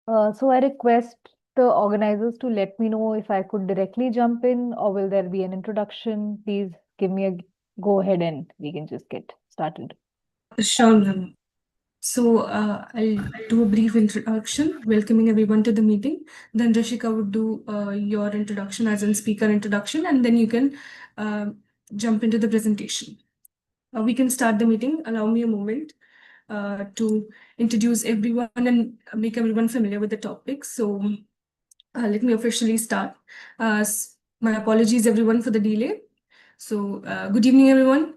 So I request the organizers to let me know if I could directly jump in or will there be an introduction? Please give me a go ahead and we can just get started. Sure, ma'am. So I'll do a brief introduction, welcoming everyone to the meeting. Then Rishika would do your introduction as in speaker introduction, and then you can jump into the presentation. We can start the meeting. Allow me a moment to introduce everyone and make everyone familiar with the topic. So let me officially start. My apologies, everyone, for the delay. So good evening, everyone.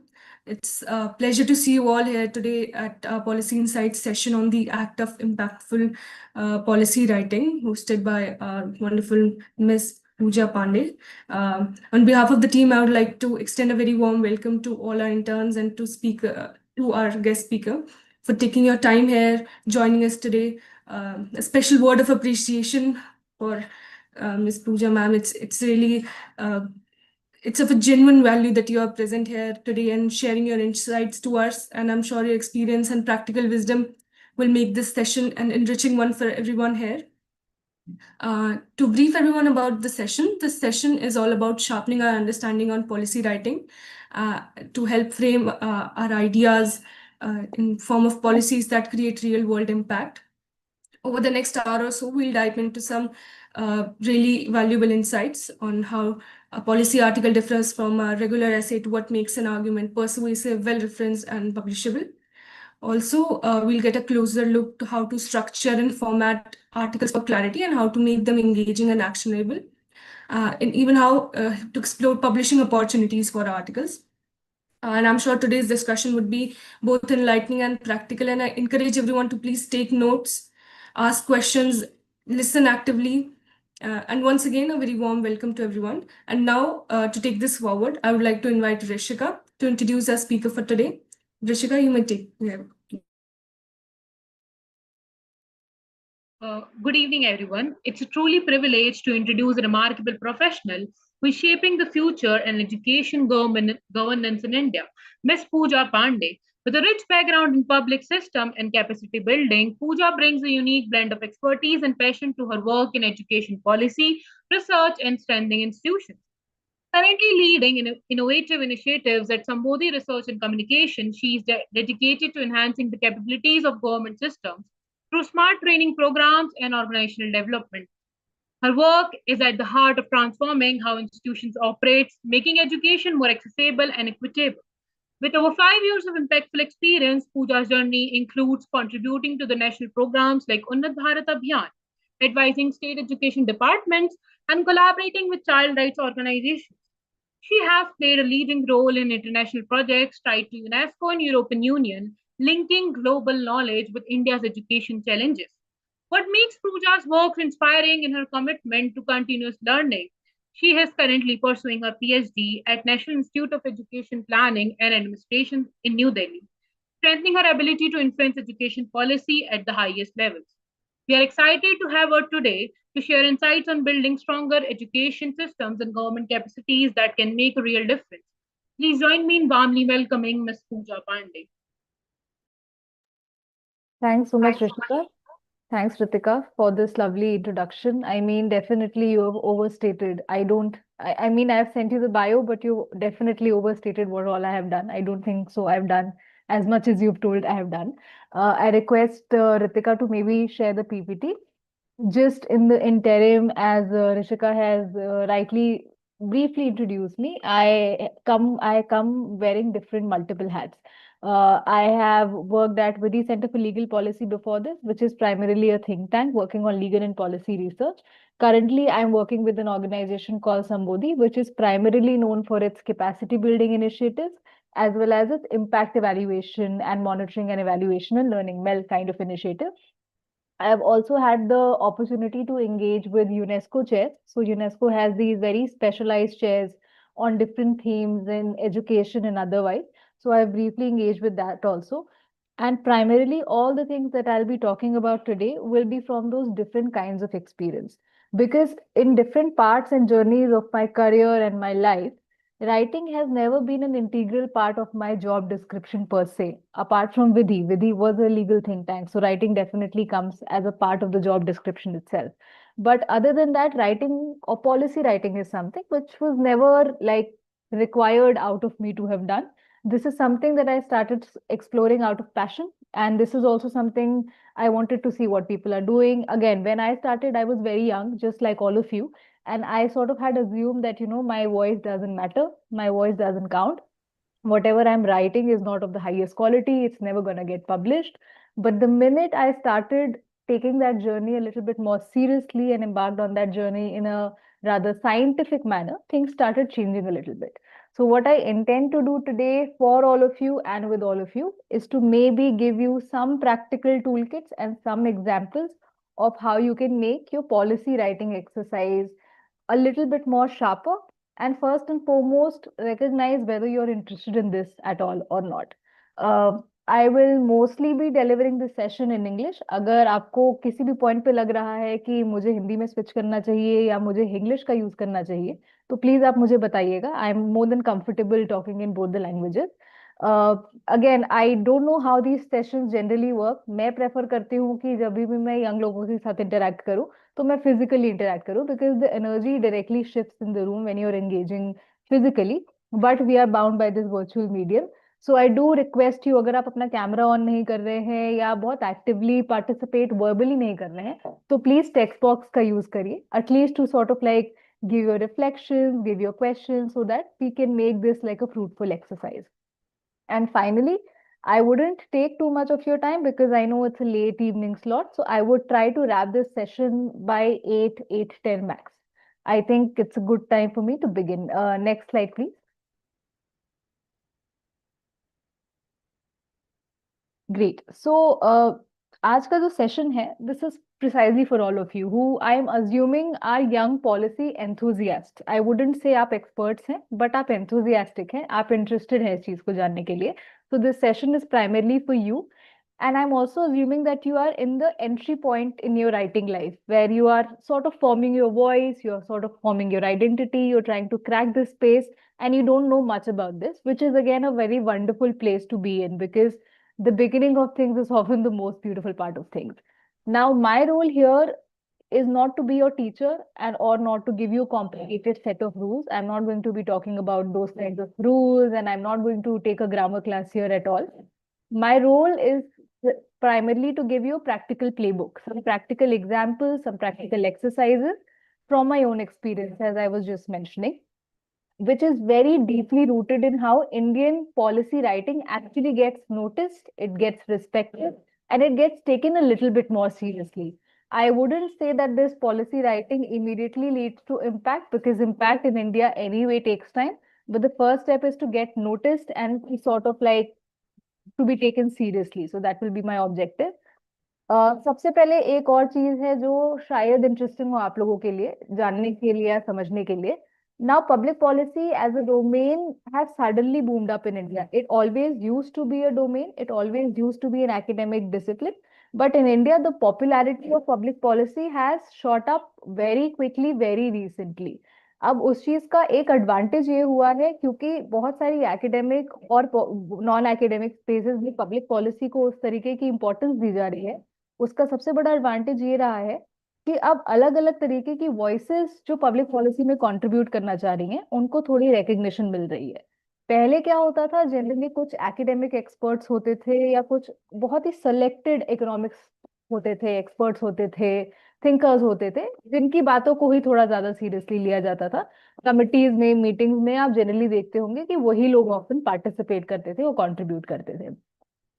It's a pleasure to see you all here today at our Policy Insights session on the act of impactful policy writing, hosted by our wonderful Ms. Pooja Pandey. On behalf of the team, I would like to extend a very warm welcome to all our interns and to our guest speaker for taking your time here, joining us today. A special word of appreciation for Ms. Pooja, ma'am. It's really it's of a genuine value that you are present here today and sharing your insights to us. And I'm sure your experience and practical wisdom will make this session an enriching one for everyone here. To brief everyone about the session, this session is all about sharpening our understanding on policy writing to help frame our ideas in form of policies that create real world impact. Over the next hour or so, we'll dive into some really valuable insights on how a policy article differs from a regular essay to what makes an argument persuasive, well-referenced, and publishable. Also, we'll get a closer look to how to structure and format articles for clarity and how to make them engaging and actionable, and even how to explore publishing opportunities for articles. And I'm sure today's discussion would be both enlightening and practical, and I encourage everyone to please take notes, ask questions, listen actively. And once again, a very warm welcome to everyone. And now, to take this forward, I would like to invite Rishika to introduce our speaker for today. Rishika, you may take. Good evening, everyone. It's a truly privilege to introduce a remarkable professional who is shaping the future in education governance in India, Ms. Pooja Pandey. With a rich background in public system and capacity building, Pooja brings a unique blend of expertise and passion to her work in education policy, research, and strengthening institutions. Currently leading innovative initiatives at Sambodhi Research and Communications, she is dedicated to enhancing the capabilities of government systems through smart training programs and organizational development. Her work is at the heart of transforming how institutions operate, making education more accessible and equitable. With over 5 years of impactful experience, Pooja's journey includes contributing to the national programs like Unnat Bharat Abhiyaan, advising state education departments, and collaborating with child rights organizations. She has played a leading role in international projects tied to UNESCO and European Union, linking global knowledge with India's education challenges. What makes Pooja's work inspiring in her commitment to continuous learning? She is currently pursuing her PhD at National Institute of Education Planning and Administration in New Delhi, strengthening her ability to influence education policy at the highest levels. We are excited to have her today to share insights on building stronger education systems and government capacities that can make a real difference. Please join me in warmly welcoming Ms. Pooja Pandey. Thanks so much, Rishika. Thanks, Ritika, for this lovely introduction. I mean, definitely you have overstated. I mean, I have sent you the bio, but you definitely overstated what all I have done. I don't think so. I've done as much as you've told I have done. I request Ritika to maybe share the PPT. Just in the interim, as Rishika has rightly briefly introduced me, I come wearing different multiple hats. I have worked at Vidy Center for Legal Policy before this, which is primarily a think tank working on legal and policy research. Currently, I'm working with an organization called Sambodhi, which is primarily known for its capacity building initiatives as well as its impact evaluation and monitoring and evaluation and learning MEL kind of initiative. I have also had the opportunity to engage with UNESCO chairs. So UNESCO has these very specialized chairs on different themes in education and otherwise. So I've briefly engaged with that also. And primarily all the things that I'll be talking about today will be from those different kinds of experience. Because in different parts and journeys of my career and my life, Writing has never been an integral part of my job description per se. Apart from Vidhi, Vidhi was a legal think tank, so writing definitely comes as a part of the job description itself. But other than that, writing or policy writing is something which was never like required out of me to have done. This is something that I started exploring out of passion, and this is also something I wanted to see what people are doing. Again, when I started, I was very young, just like all of you, and I sort of had assumed that, my voice doesn't matter, my voice doesn't count. Whatever I'm writing is not of the highest quality, it's never going to get published. But the minute I started taking that journey a little bit more seriously and embarked on that journey in a rather scientific manner, things started changing a little bit. So, what I intend to do today for all of you and with all of you is to maybe give you some practical toolkits and some examples of how you can make your policy writing exercise a little bit more sharper, and first and foremost recognize whether you're interested in this at all or not. I will mostly be delivering this session in English. अगर आपको किसी भी point पे लग रहा है कि मुझे हिंदी में स्विच करना चाहिए या मुझे इंग्लिश का यूज करना चाहिए, तो प्लीज आप मुझे बताइएगा. I am more than comfortable talking in both the languages. Again, I don't know how these sessions generally work. मैं प्रेफर करती हूँ कि जब भी मैं यंग लोगों के साथ इंटरेक्ट करूँ तो मैं फिजिकली इंटरेक्ट करूँ, because the energy directly shifts in the room when you are engaging physically, but we are bound by this virtual medium. So I do request you, अगर आप अपना कैमरा ऑन नहीं कर रहे हैं या बहुत एक्टिवली पार्टिसिपेट वर्बली नहीं कर रहे हैं, तो प्लीज टेक्स्ट बॉक्स का यूज करिए, at least to sort of like give your reflections, give your questions, so that we can make this like a fruitful exercise. And finally, I wouldn't take too much of your time because I know it's a late evening slot. So I would try to wrap this session by 8:10 max. I think it's a good time for me to begin. Next slide, please. Great. So, आज का जो session है, this is precisely for all of you who I am assuming are young policy enthusiasts. I wouldn't say आप experts हैं, but आप enthusiastic हैं, आप interested हैं इस चीज को जानने के लिए. So this session is primarily for you. And I'm also assuming that you are in the entry point in your writing life, where you are sort of forming your voice, you're sort of forming your identity, you're trying to crack this space, and you don't know much about this, which is again a very wonderful place to be in, because the beginning of things is often the most beautiful part of things. Now, my role here is not to be your teacher and or not to give you a complicated set of rules. I'm not going to be talking about those kinds of rules, and I'm not going to take a grammar class here at all. My role is primarily to give you a practical playbook, some practical examples, some practical exercises from my own experience, as I was just mentioning, which is very deeply rooted in how Indian policy writing actually gets noticed, it gets respected, and it gets taken a little bit more seriously. I wouldn't say that this policy writing immediately leads to impact, because impact in India anyway takes time. But the first step is to get noticed and sort of like to be taken seriously. So that will be my objective. सबसे पहले एक और चीज है जो शायद interesting हो आप लोगों के लिए जानने के लिए या समझने के लिए. Now, public policy as a domain has suddenly boomed up in India. It always used to be a domain. It always used to be an academic discipline. But in India, the popularity of public policy has shot up very quickly, very recently. अब उस चीज का एक advantage ये हुआ है क्योंकि बहुत सारी एकेडमिक और नॉन एकेडमिक स्पेसेस में पब्लिक पॉलिसी को उस तरीके की इंपॉर्टेंस दी जा रही है. उसका सबसे बड़ा एडवांटेज ये रहा है कि अब अलग अलग तरीके की वॉइसेस जो पब्लिक पॉलिसी में कंट्रीब्यूट करना चाह रही हैं, उनको थोड़ी रिकग्निशन मिल रही है. पहले क्या होता था, जनरली कुछ एकेडमिक एक्सपर्ट्स होते थे या कुछ बहुत ही सेलेक्टेड इकोनॉमिक्स होते थे, एक्सपर्ट्स होते थे, थिंकर्स होते थे, जिनकी बातों को ही थोड़ा ज्यादा सीरियसली लिया जाता था. कमिटीज में, मीटिंग्स में आप जनरली देखते होंगे कि वही लोग ऑफन पार्टिसिपेट करते थे और कंट्रीब्यूट करते थे.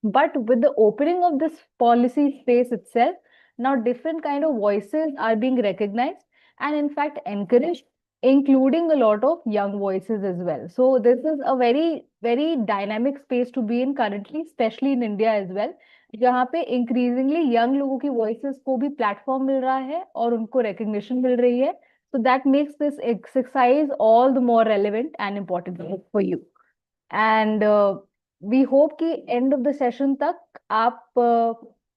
But with the opening of this policy space itself, now different kind of voices are being recognized and in fact encouraged, including a lot of young voices as well. So this is a very, very dynamic space to be in currently, especially in India as well, जहाँ पे increasingly young लोगों की voices को भी platform मिल रहा है और उनको recognition मिल रही है. So that makes this exercise all the more relevant and important for you. And we hope कि एंड ऑफ द सेशन तक आप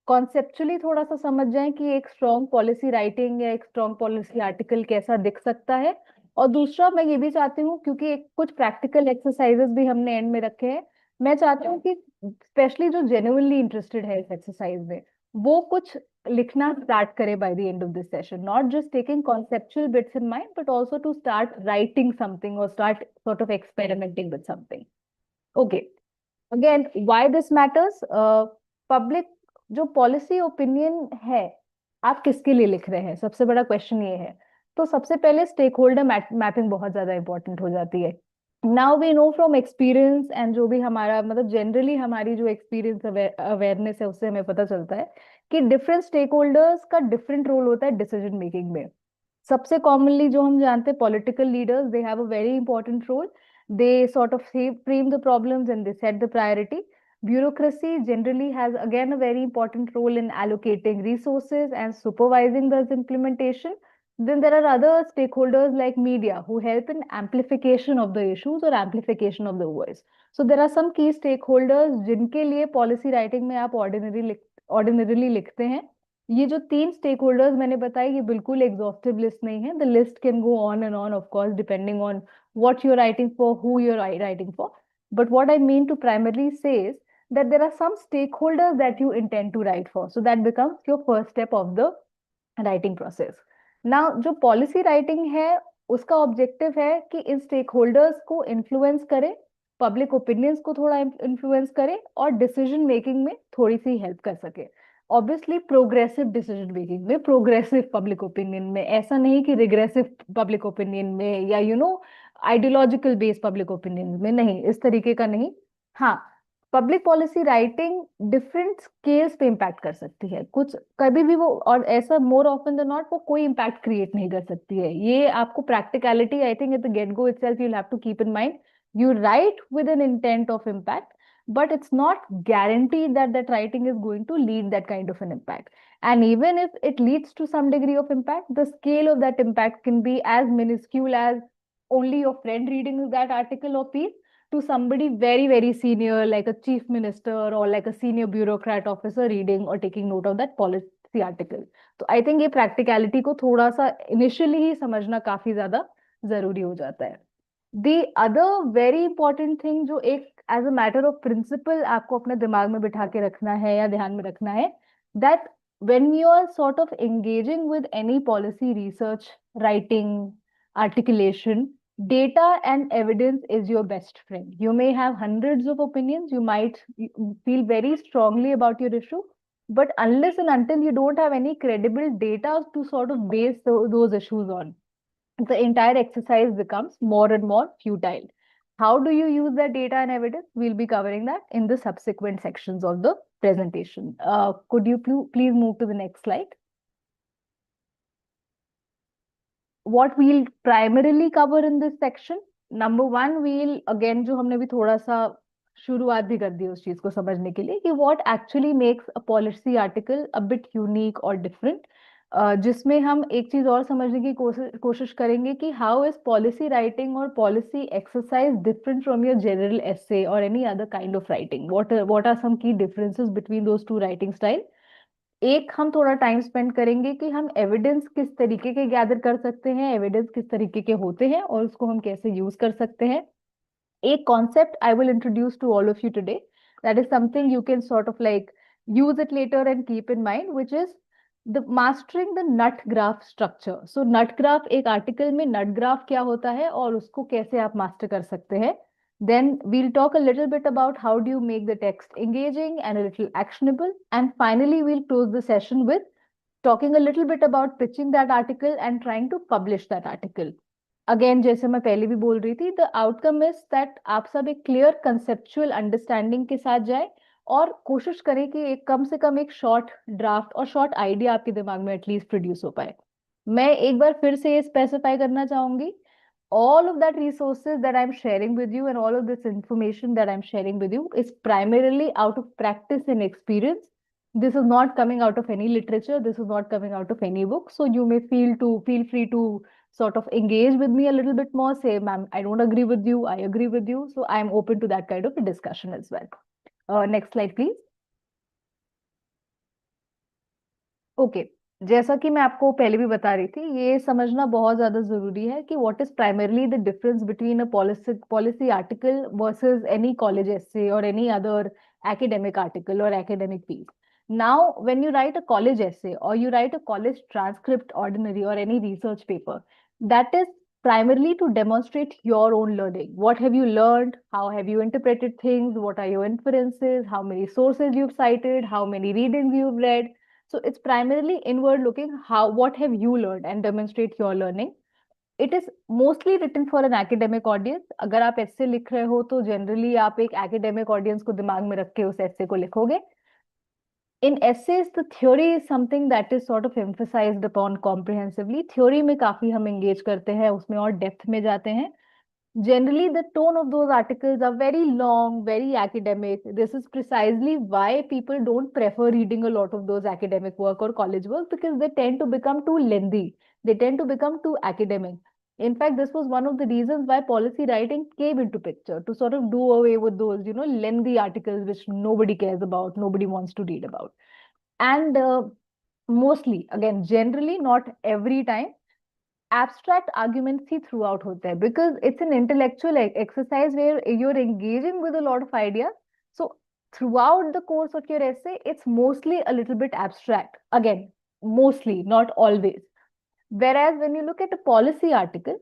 कॉन्सेप्चुअली थोड़ा सा समझ जाएं कि एक स्ट्रॉन्ग पॉलिसी राइटिंग या एक स्ट्रॉन्ग पॉलिसी आर्टिकल कैसा दिख सकता है, और दूसरा मैं ये भी चाहती हूँ, क्योंकि कुछ प्रैक्टिकल एक्सरसाइजेस भी हमने एंड में रखे हैं, मैं चाहती हूँ कि स्पेशली जो जेन्युइनली इंटरेस्टेड है इस एक्सरसाइज में, वो कुछ लिखना स्टार्ट करे by the end of this session, not just taking conceptual bits in mind but also to start writing something और start sort of experimenting with something. Okay, again why this matters. Public जो policy opinion है, आप किसके लिए लिख रहे हैं, सबसे बड़ा क्वेश्चन ये है. तो सबसे पहले स्टेक होल्डर मैपिंग बहुत ज्यादा इंपॉर्टेंट हो जाती है. Now we know from experience and जो भी हमारा मतलब जनरली हमारी जो एक्सपीरियंस अवेयरनेस है उससे हमें पता चलता है कि डिफरेंट स्टेक होल्डर्स का डिफरेंट रोल होता है डिसीजन मेकिंग में. सबसे कॉमनली जो हम जानते हैं, political leaders, they have a very important role. They sort of frame the problems and they set the priority. Bureaucracy generally has again a very important role in allocating resources and supervising those implementation. Then there are other stakeholders like media who help in amplification of the issues or amplification of the voice. So there are some key stakeholders जिनके लिए policy writing में आप ordinarily लिखते हैं. ये जो 3 stake holders मैंने बताए, ये बिल्कुल एग्जॉस्टिव लिस्ट नहीं है. The list can go on and on of course depending on what you are writing for, who you are writing for. But what I mean to primarily say is that there are some stakeholders that you intend to write for, so that becomes your first step of the writing process. Now जो policy writing है उसका objective है कि इन stake holders को influence करे, public opinions को थोड़ा influence करे और डिसीजन मेकिंग में थोड़ी सी हेल्प कर सके. ऑब्वियसली प्रोग्रेसिव डिसीजन मेकिंग में, प्रोग्रेसिव पब्लिक ओपिनियन में, ऐसा नहीं कि रिग्रेसिव पब्लिक ओपिनियन में या आइडियोलॉजिकल बेस्ड पब्लिक ओपिनियन में, नहीं, इस तरीके का नहीं. हाँ, public policy writing different scales पे इम्पैक्ट कर सकती है. कुछ कभी भी वो, और ऐसा मोर ऑफन देन नॉट, वो कोई इम्पैक्ट क्रिएट नहीं कर सकती है. ये आपको practicality, I think at the get go itself you will have to keep in mind. You write with an intent of impact, but it's not guaranteed that that writing is going to lead that kind of an impact. And even if it leads to some degree of impact, the scale of that impact can be as minuscule as only your friend reading that article or piece to somebody very, very senior, like a chief minister or like a senior bureaucrat officer reading or taking note of that policy article. तो I think ये practicality को थोड़ा सा initially ही समझना काफी ज्यादा जरूरी हो जाता है. The other very important thing जो एक as a matter of principle आपको अपने दिमाग में बिठा के रखना है या ध्यान में रखना है, that when you are sort of engaging with any policy research, writing, articulation, data and evidence is your best friend. You may have hundreds of opinions, you might feel very strongly about your issue, but unless and until you don't have any credible data to sort of base those issues on, the entire exercise becomes more and more futile. How do you use that data and evidence? We'll be covering that in the subsequent sections of the presentation. Could you please move to the next slide? What we'll primarily cover in this section, number one, we'll again, जो हमने भी थोड़ा सा शुरुआत भी कर दी उस चीज को समझने के लिए, कि what actually makes a policy article a bit unique or different. जिसमें हम एक चीज और समझने की कोशिश करेंगे कि हाउ इज पॉलिसी राइटिंग और policy exercise different from your general essay और any other kind of writing. What are some key differences between those two writing style. एक, हम थोड़ा टाइम स्पेंड करेंगे कि हम एविडेंस किस तरीके के गैदर कर सकते हैं, एविडेंस किस तरीके के होते हैं और उसको हम कैसे यूज कर सकते हैं. एक concept I will introduce to all of you today, that is something you can sort of like use it later and keep in mind, which is the mastering the nut graph structure. So nut graph, एक article में nut graph क्या होता है और उसको कैसे आप master कर सकते हैं. Then we'll talk a little bit about how do you make the text engaging and a little actionable. And finally, we'll close the session with talking a little bit about pitching that article and trying to publish that article. Again, जैसे मैं पहले भी बोल रही थी, the outcome is that आप सब एक clear conceptual understanding के साथ जाए और कोशिश करें कि एक कम से कम एक शॉर्ट ड्राफ्ट और शॉर्ट आइडिया आपके दिमाग में एटलीस्ट प्रोड्यूस हो पाए. मैं एक बार फिर से ये स्पेसिफाई करना चाहूंगी, all of that resources that I'm sharing with you and all of this information that I'm sharing with you is primarily out of practice and experience. This is not coming out of any literature. This is not coming out of any book. So you may feel free to sort of engage with me a little bit more. Say, ma'am, I don't agree with you. I agree with you. So I'm open to that kind of a discussion as well. Next slide, please. Okay. जैसा कि मैं आपको पहले भी बता रही थी, ये समझना बहुत ज्यादा जरूरी है कि what is primarily the difference between a policy article versus any college essay or any other academic article or academic piece. Now, when you write a college essay or you write a college transcript, ordinary or any research paper, that is primarily to demonstrate your own learning. What have you learned? How have you interpreted things? What are your inferences? How many sources you've cited? How many readings you've read? So it's primarily inward looking, how what have you learned and demonstrate your learning. It is mostly written for an academic audience. अगर आप essay लिख रहे हो तो generally आप एक academic audience को दिमाग में रख के उस essay को लिखोगे. In essays, the theory is something that is sort of emphasized upon comprehensively. Theory में काफी हम engage करते हैं, उसमें और depth में जाते हैं. Generally, the tone of those articles are very long, very academic. This is precisely why people don't prefer reading a lot of those academic work or college work, because they tend to become too lengthy. They tend to become too academic. In fact, this was one of the reasons why policy writing came into picture, to sort of do away with those, lengthy articles which nobody cares about, nobody wants to read about. And mostly, again, generally, not every time, abstract arguments he throughout होते हैं, because it's an intellectual exercise where you're engaging with a lot of ideas. So throughout the course of your essay, it's mostly a little bit abstract. Again, mostly, not always. Whereas when you look at a policy article,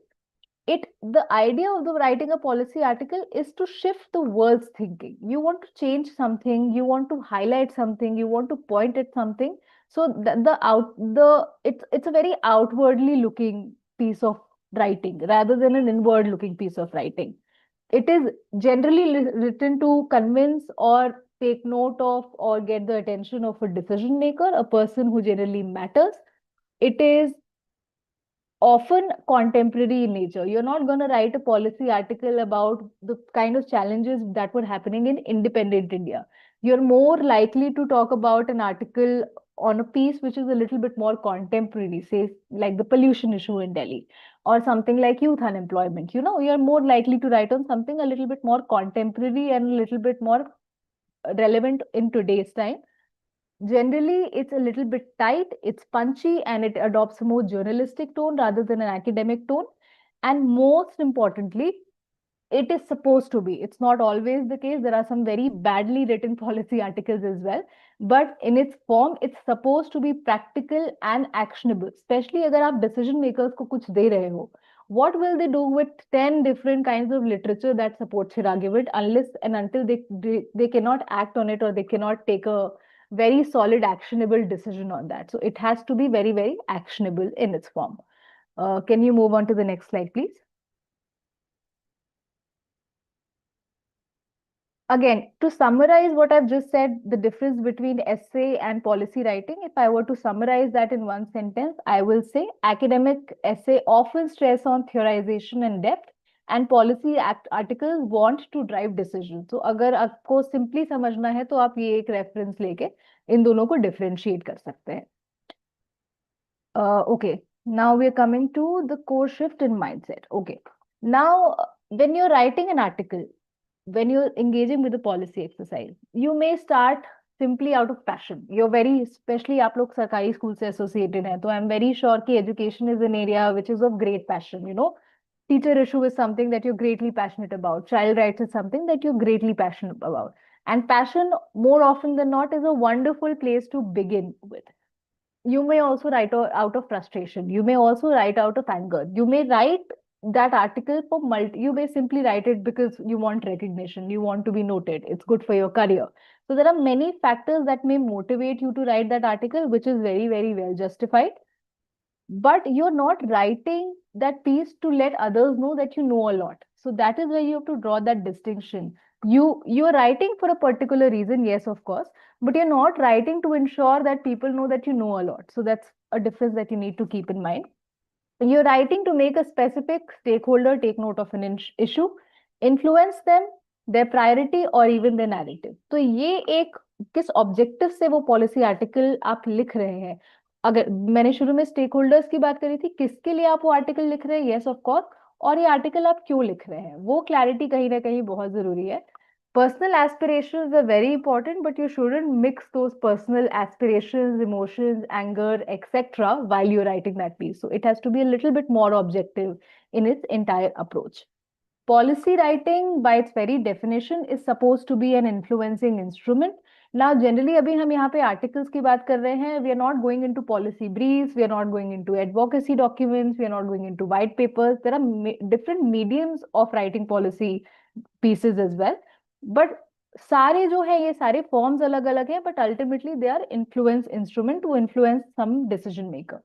the idea of the writing a policy article is to shift the world's thinking. You want to change something, you want to highlight something, you want to point at something. So it's a very outwardly looking piece of writing rather than an inward looking piece of writing. It is generally written to convince or take note of or get the attention of a decision maker, a person who generally matters. It is often contemporary in nature. You're not going to write a policy article about the kind of challenges that were happening in independent India. You're more likely to talk about an article on a piece which is a little bit more contemporary, say like the pollution issue in Delhi or something like youth unemployment. You're more likely to write on something a little bit more contemporary and a little bit more relevant in today's time. Generally, it's a little bit tight, it's punchy, and it adopts a more journalistic tone rather than an academic tone. And most importantly, it is supposed to be. It's not always the case. There are some very badly written policy articles as well. But in its form, it's supposed to be practical and actionable. Especially अगर आप decision makers को कुछ दे रहे हो. What will they do with 10 different kinds of literature that supports your argument unless and until they cannot act on it or they cannot take a very solid actionable decision on that. So it has to be very, very actionable in its form. Can you move on to the next slide, please? Again, to summarize what I've just said, the difference between essay and policy writing, if I were to summarize that in one sentence, I will say academic essay often stress on theorization and depth, and policy articles want to drive decisions. So अगर आपको simply समझना है तो आप ये एक reference लेके इन दोनों को differentiate कर सकते हैं. Okay, now we are coming to the core shift in mindset. Okay, now when you're writing an article, when you're engaging with the policy exercise, you may start simply out of passion. You're very, especially आप लोग सरकारी school से associated हैं, तो I'm very sure कि education is an area which is of great passion. Teacher issue is something that you're greatly passionate about. Child rights is something that you're greatly passionate about. And passion, more often than not, is a wonderful place to begin with. You may also write out of frustration. You may also write out of anger. You may write that article for you may simply write it because you want recognition, you want to be noted, it's good for your career. So there are many factors that may motivate you to write that article, which is very, very well justified. But you're not writing that piece to let others know that you know a lot. So that is where you have to draw that distinction. You're writing for a particular reason, yes, of course, but you're not writing to ensure that people know that you know a lot. So that's a difference that you need to keep in mind. You're writing to make a specific stakeholder take note of an issue, influence them, their priority or even their narrative. तो ये एक किस objective से वो policy article आप लिख रहे हैं. अगर मैंने शुरू में स्टेक होल्डर्स की बात करी थी, किसके लिए आप वो आर्टिकल लिख रहे हैं, येस ऑफ कोर्स, और ये आर्टिकल आप क्यों लिख रहे हैं, वो क्लैरिटी कहीं ना कहीं बहुत जरूरी है. Personal aspirations are very important, but you shouldn't mix those personal aspirations, emotions, anger, etc. while you're writing that piece. So it has to be a little bit more objective in its entire approach. Policy writing, by its very definition, is supposed to be an influencing instrument. Now, generally, अभी हम यहाँ पे articles की बात कर रहे हैं. We are not going into policy briefs. We are not going into advocacy documents. We are not going into white papers. There are different mediums of writing policy pieces as well. But सारे जो है ये सारे forms अलग अलग हैं. But ultimately, they are influence instrument to influence some decision maker.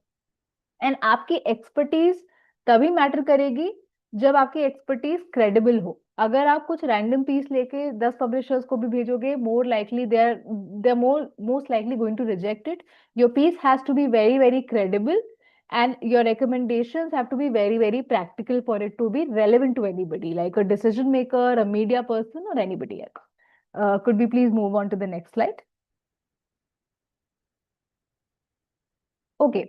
And आपकी expertise तभी मैटर करेगी जब आपकी एक्सपर्टीज क्रेडिबल हो. अगर आप कुछ रैंडम पीस लेके 10 पब्लिशर्स को भी भेजोगे, more likely they are most likely going to reject it. Your piece has to be very very credible and your recommendations have to be very very practical for it to be relevant to anybody, like a decision maker, a media person, or anybody else. Could we please move on to the next slide? Okay.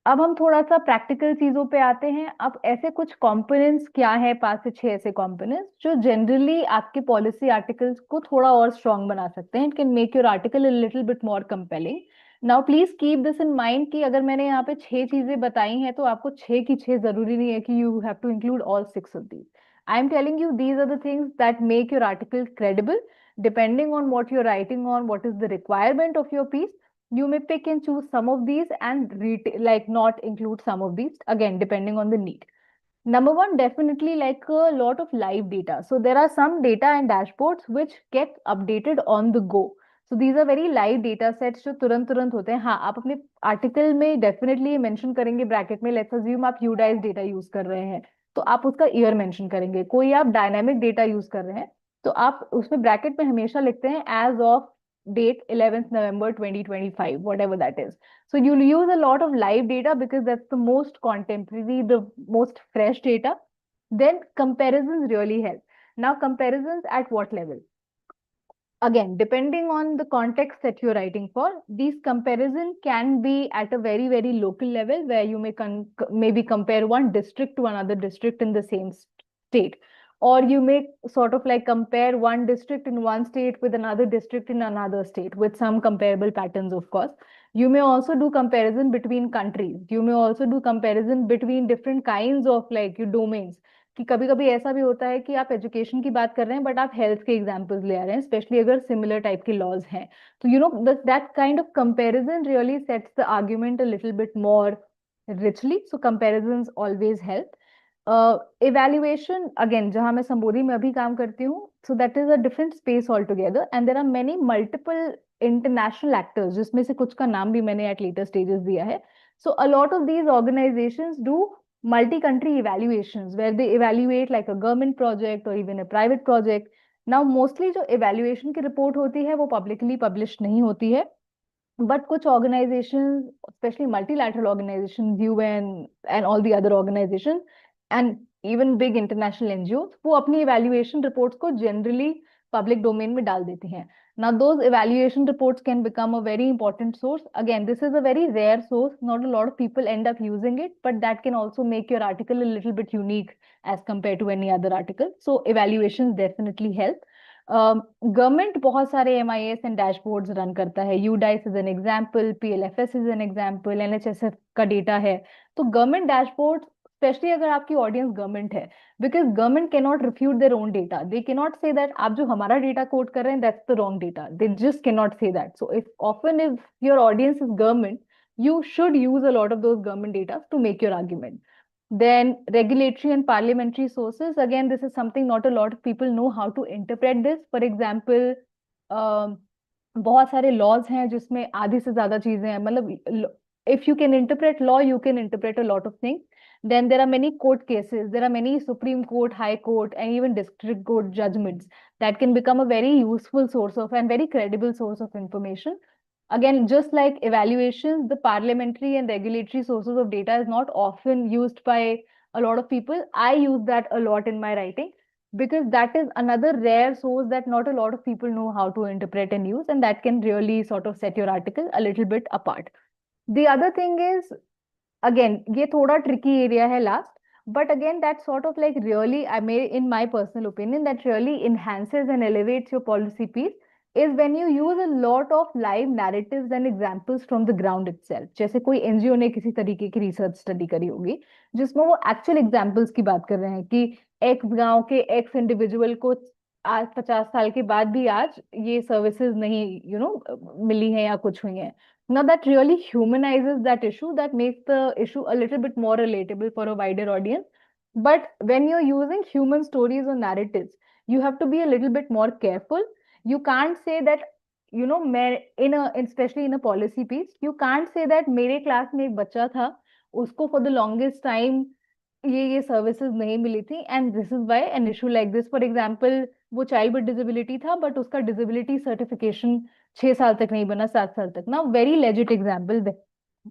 अब हम थोड़ा सा practical चीजों पे आते हैं. अब ऐसे कुछ कंपोनेंट्स क्या है, 5 से 6 ऐसे कंपोनेंट्स जो जनरली आपके पॉलिसी आर्टिकल्स को थोड़ा और स्ट्रॉन्ग बना सकते हैं. It can make your article a little bit more compelling. Now please keep this in mind कि अगर मैंने यहाँ पे 6 चीजें बताई हैं तो आपको 6 की 6 जरूरी नहीं है कि you have to include all 6 of these. I am telling you these are the things that make your article credible. Depending on what you're writing on, what is the requirement of your piece, you may pick and choose some of these and like not include some of these, again depending on the need. Number one, definitely like a lot of live data. So there are some data and dashboards which get updated on the go. So these are very live data sets जो तुरंत तुरंत होते हैं. हाँ, आप अपने article में definitely mention करेंगे ब्रैकेट में, लेट्स अज्यूम आप यूडाइज डेटा यूज कर रहे हैं तो आप उसका ईयर मेंशन करेंगे. कोई आप डायनामिक डेटा यूज कर रहे हैं तो आप उसमें ब्रैकेट में हमेशा लिखते हैं as of date 11th November 2025, whatever that is. So you'll use a lot of live data because that's the most contemporary, the most fresh data. Then comparisons really help. Now comparisons at what level? Again, depending on the context that you're writing for, these comparison can be at a very, very local level where you may maybe compare one district to another district in the same state. Or you may sort of like compare one district in one state with another district in another state with some comparable patterns, of course. You may also do comparison between countries. You may also do comparison between different kinds of like your domains. कि कभी कभी ऐसा भी होता है कि आप education की बात कर रहे हैं बट आप हेल्थ के एग्जांपल्स ले आ रहे हैं, स्पेशली अगर सिमिलर टाइप के लॉज हैं. तो you know that kind of comparison really sets the argument a little bit more richly. So comparisons always help. Evaluation, again, जहां मैं संबोधि में अभी काम करती हूँ, so that is a different space altogether, and there are many multiple international actors, जिसमें से कुछ का नाम भी मैंने at later stages दिया है. So a lot of these organizations do multi-country evaluations where they evaluate like a government project or even a private project. Now mostly जो evaluation की report होती है वो publicly published नहीं होती है, but कुछ organizations, especially multilateral organizations, UN and all the other organizations and even big international NGOs, वो अपनी evaluation reports को generally public domain में डाल देती हैं. Now those evaluation reports can become a very important source. Again, this is a very rare source. Not a lot of people end up using it, but that can also make your article a little bit unique as compared to any other article. So evaluations definitely help. Government बहुत सारे MIS and dashboards run करता है. UDISE is an example, PLFS is an example, NHSF का data है. तो government dashboard, specially अगर आपकी audience government है, because government can not refute their own data. They can not say that आप जो हमारा डेटा कोट कर रहे हैं that's the wrong data. They just can not say that. So if your audience is government, you should use a lot of those government data to make your argument. Then regulatory and parliamentary sources. Again, this is something not a lot of people know how to interpret this. For example, बहुत सारे laws हैं जिसमें आधी से ज्यादा चीजें हैं. मतलब if you can interpret law, you can interpret a lot of things. Then there are many court cases. There are many Supreme Court, High Court, and even District Court judgments that can become a very useful source of and very credible source of information. Again, just like evaluations, the parliamentary and regulatory sources of data is not often used by a lot of people. I use that a lot in my writing because that is another rare source that not a lot of people know how to interpret and use, and that can really sort of set your article a little bit apart. The other thing is, again, ये थोड़ा tricky area है last. But again, that sort of like really, I may, in my personal opinion, that really enhances and elevates your policy piece is when you use a lot of live narratives and examples from the ground itself. जैसे कोई NGO ने किसी तरीके की research study करी होगी जिसमें वो एक्चुअल एग्जांपल्स की बात कर रहे हैं कि एक्स गांव के एक्स इंडिविजुअल को आज 50 साल के बाद भी आज ये सर्विसेज नहीं मिली हैं या कुछ हुई हैं. Now that really humanizes that issue, that makes the issue a little bit more relatable for a wider audience. But when you're using human stories or narratives, you have to be a little bit more careful. You can't say that, especially in a policy piece, you can't say that मेरे class में एक बच्चा था, उसको for the longest time ये services नहीं मिली थी and this is why an issue like this. For example, वो चाइल्ड विद डिसेबिलिटी था बट उसका डिसेबिलिटी सर्टिफिकेशन 6 साल तक नहीं बना, 7 साल तक ना. Very legit example,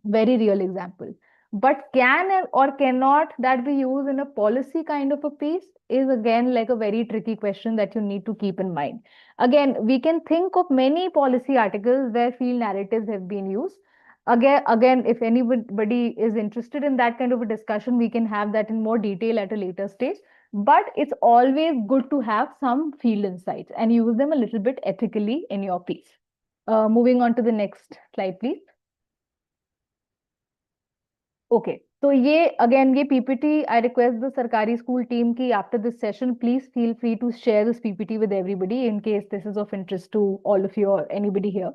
very real example. But can or cannot that be used in a policy kind of a piece is again like a very tricky question that you need to keep in mind. Again, we can think of many policy articles where field narratives have been used. Again, if anybody is interested in that kind of a discussion, we can have that in more detail at a later stage. But it's always good to have some field insights and use them a little bit ethically in your piece. Moving on to the next slide, please. Okay, so ये PPT, I request the Sarkari school team ki after this session, please feel free to share this PPT with everybody in case this is of interest to all of you or anybody here.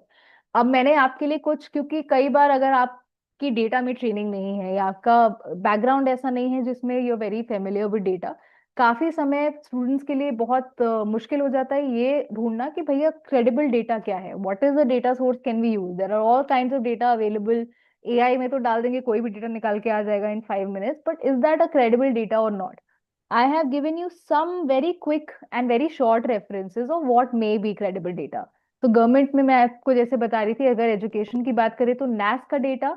अब मैंने आपके लिए कुछ, क्योंकि कई बार अगर आपकी data में ट्रेनिंग नहीं है या आपका बैकग्राउंड ऐसा नहीं है जिसमें you are very familiar with data, काफी समय स्टूडेंट्स के लिए बहुत मुश्किल हो जाता है ये ढूंढना कि भैया क्रेडिबल डेटा क्या है, what is the data source can we use. There are all kinds of data available. AI में तो डाल देंगे, कोई भी डेटा निकाल के आ जाएगा इन 5 minutes, but is that a credible data और not? I have given you some very quick and very short references of what may be credible data. तो गवर्नमेंट में मैं आपको जैसे बता रही थी, अगर एजुकेशन की बात करें तो NAS का डेटा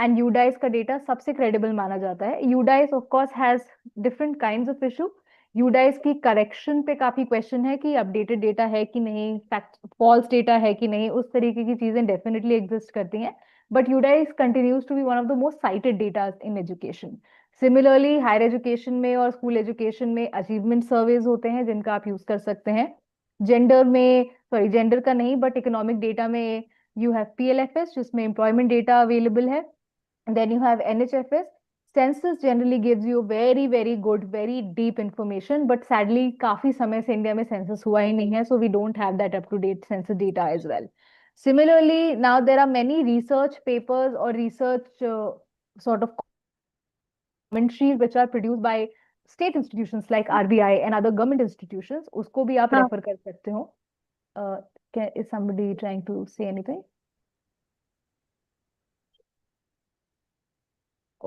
एंड यूडाइस का डेटा सबसे क्रेडिबल माना जाता है. UDISE of course has different kinds of issue. UDISE की करेक्शन पे काफी क्वेश्चन है कि अपडेटेड डेटा है कि नहीं, फैक्ट फॉल्स डेटा है कि नहीं, उस तरीके की चीजें डेफिनेटली एग्जिस्ट करती हैं. But UDISE continues to be one of the most cited data in education. Similarly higher education में और स्कूल एजुकेशन में अचीवमेंट सर्वेज होते हैं जिनका आप यूज कर सकते हैं. जेंडर का नहीं बट इकोनॉमिक डेटा में यू हैव PLFS जिसमें एम्प्लॉयमेंट डेटा अवेलेबल है. Then you have NHFS. Census generally gives you very very good very deep information, but sadly काफी समय से इंडिया में सेंसस हुआ ही नहीं है, so we don't have that up to date census data as well. Similarly, now there are many research papers or research sort of commentaries which are produced by state institutions like RBI and other government institutions. उसको भी आप refer कर सकते हो. Is somebody trying to say anything?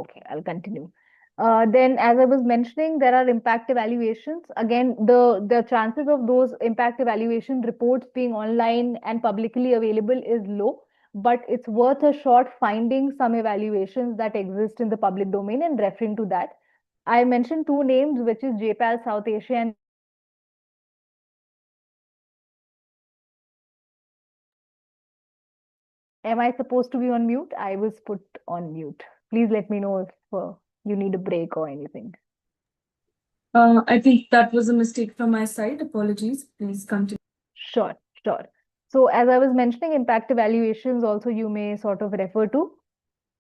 Okay, I'll continue. Then, as I was mentioning, there are impact evaluations. Again, the chances of those impact evaluation reports being online and publicly available is low, but it's worth a shot finding some evaluations that exist in the public domain and referring to that. I mentioned two names, which is JPAL South Asia and am I supposed to be on mute? I was put on mute. Please let me know if you need a break or anything. I think that was a mistake from my side. Apologies. Please continue. Sure. So as I was mentioning, impact evaluations also you may sort of refer to.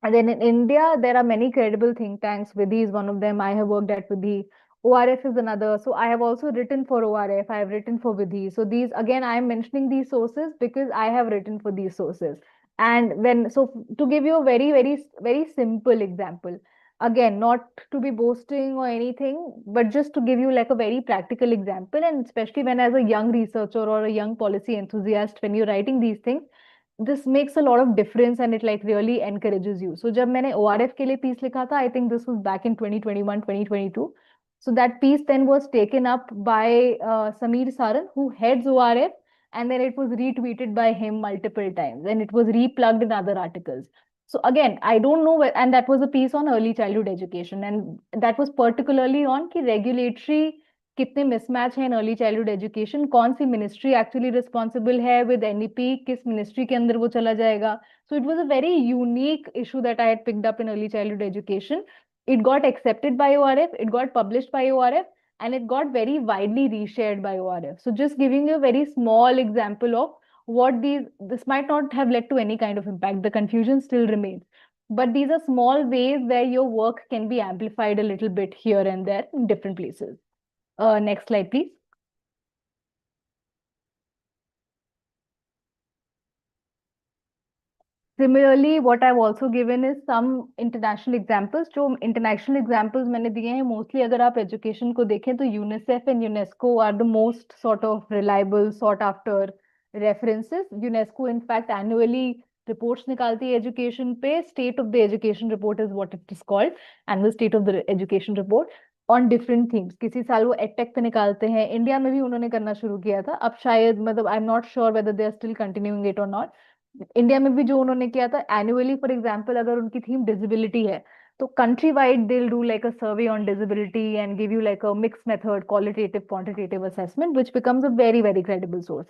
And then in India, there are many credible think tanks. Vidhi is one of them. I have worked at Vidhi. ORF is another. So I have also written for ORF. I have written for Vidhi. So these, again, I am mentioning these sources because I have written for these sources. And to give you a very, very, very simple example, again, not to be boasting or anything, but just to give you like a very practical example, and especially when as a young researcher or a young policy enthusiast, when you're writing these things, this makes a lot of difference and it like really encourages you. So जब मैंने ORF के लिए piece लिखा था, I think this was back in 2021, 2022. So that piece then was taken up by Sameer Saran, who heads ORF, and then it was retweeted by him multiple times and it was replugged in other articles. So again, I don't know where, and that was a piece on early childhood education, and that was particularly on कि regulatory कितने mismatch है in early childhood education, कौन सी ministry actually responsible है with NEP, किस ministry के अंदर वो चला जाएगा. So it was a very unique issue that I had picked up in early childhood education. it got accepted by ORF, it got published by ORF, and it got very widely reshared by ORF. So just giving you a very small example of what this might not have led to any kind of impact. The confusion still remains. But these are small ways where your work can be amplified a little bit here and there in different places. Next slide, please. Similarly, what I've also given is some international examples. जो international examples मैंने दिए हैं, mostly अगर आप education को देखें तो UNICEF and UNESCO are the most sort of reliable, sought after references. UNESCO in fact annually reports निकालती है education पे. State of the education report is what it is called, annual state of the education report on different themes. किसी साल वो edtech पे निकालते हैं. India में भी उन्होंने करना शुरू किया था. अब शायद मतलब I'm not sure whether they are still continuing it or not. India में भी जो उन्होंने किया था एनुअली, फॉर एग्जांपल अगर उनकी थीम डिसेबिलिटी है तो country wide they will do like a survey on disability and give you like a mix method qualitative quantitative assessment which becomes a very very credible source.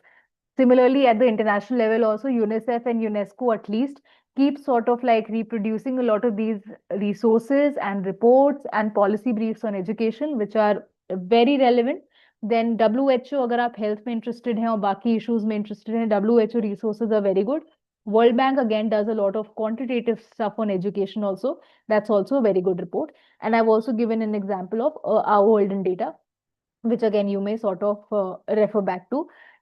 Similarly, at the international level also, UNICEF and UNESCO at least keep sort of like reproducing a lot of these resources and reports and policy briefs on education which are very relevant. Then WHO, अगर आप health में interested हैं और बाकी issues में interested हैं, WHO resources are very good. World Bank again does a lot of quantitative stuff on education also. That's also a very good report. And I've also given an example of our golden data, which again you may sort of refer back to.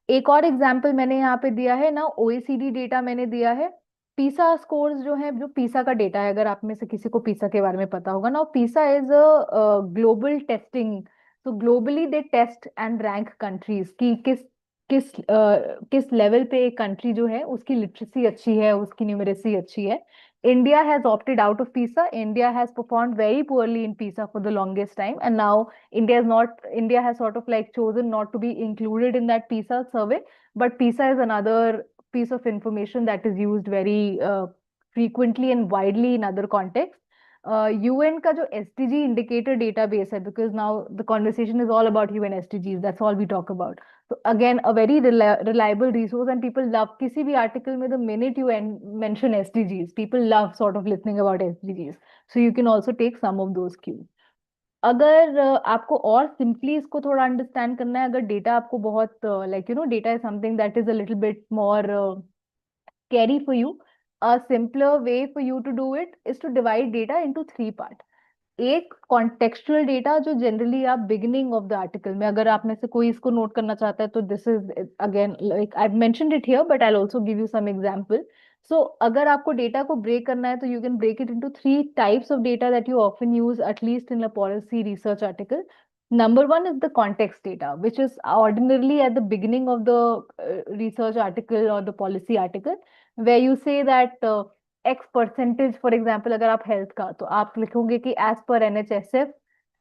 एक और example मैंने यहाँ पे दिया है ना, OECD data मैंने दिया है. पीसा स्कोर्स जो है, जो पीसा का डेटा है, अगर आप में से किसी को पीसा के बारे में पता होगा ना, PISA is a global testing. तो globally they test and rank countries की किस लेवल पे एक कंट्री जो है उसकी लिटरेसी अच्छी है, उसकी न्यूमरेसी अच्छी है. India has opted out of PISA. India has performed very poorly in PISA for the longest time, and now India has sort of like chosen not to be included in that PISA survey. But PISA is another piece of information that is used very frequently and widely in other contexts. UN का जो SDG indicator database है, because now the conversation is all about UN SDGs. That's all we talk about. So again, a very reliable resource, and people love किसी भी article में the minute you mention SDGs, people love sort of listening about SDGs. So you can also take some of those cues. अगर आपको और simply इसको थोड़ा understand करना है, अगर डेटा आपको बहुत like you know data is something that is a little bit more scary for you, a simpler way for you to do it is to divide data into three parts. एक contextual data जो generally आप beginning of the article में, अगर आप में से कोई इसको नोट करना चाहता है तो this is again like I mentioned it here but I will also give you some example. So अगर आपको डेटा को ब्रेक करना है तो you can break it into three types of data that you often use at least in a policy research article. Number one is the context data, which is ordinarily at the beginning of the research article or the policy article, where you say that X percentage, for example, अगर आप health का, तो आप लिखोगे कि as per NHSF,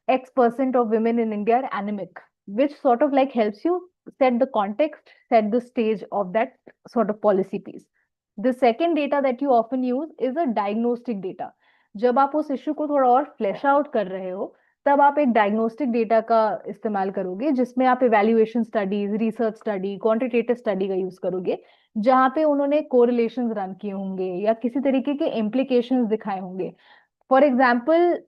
X% of women in India are anemic, which sort of like helps you set the context, set the stage of that sort of policy piece. The second data that you often use is a diagnostic data. जब आप उस issue को थोड़ा और flesh out कर रहे हो, तब आप एक डायग्नोस्टिक डेटा का इस्तेमाल करोगे, जिसमें आप evaluation studies, research study, quantitative study का यूज करोगे, जहां पे उन्होंने कोरिलेशंस रन किए होंगे या किसी तरीके के इम्प्लीकेशंस दिखाए होंगे. फॉर एग्जांपल,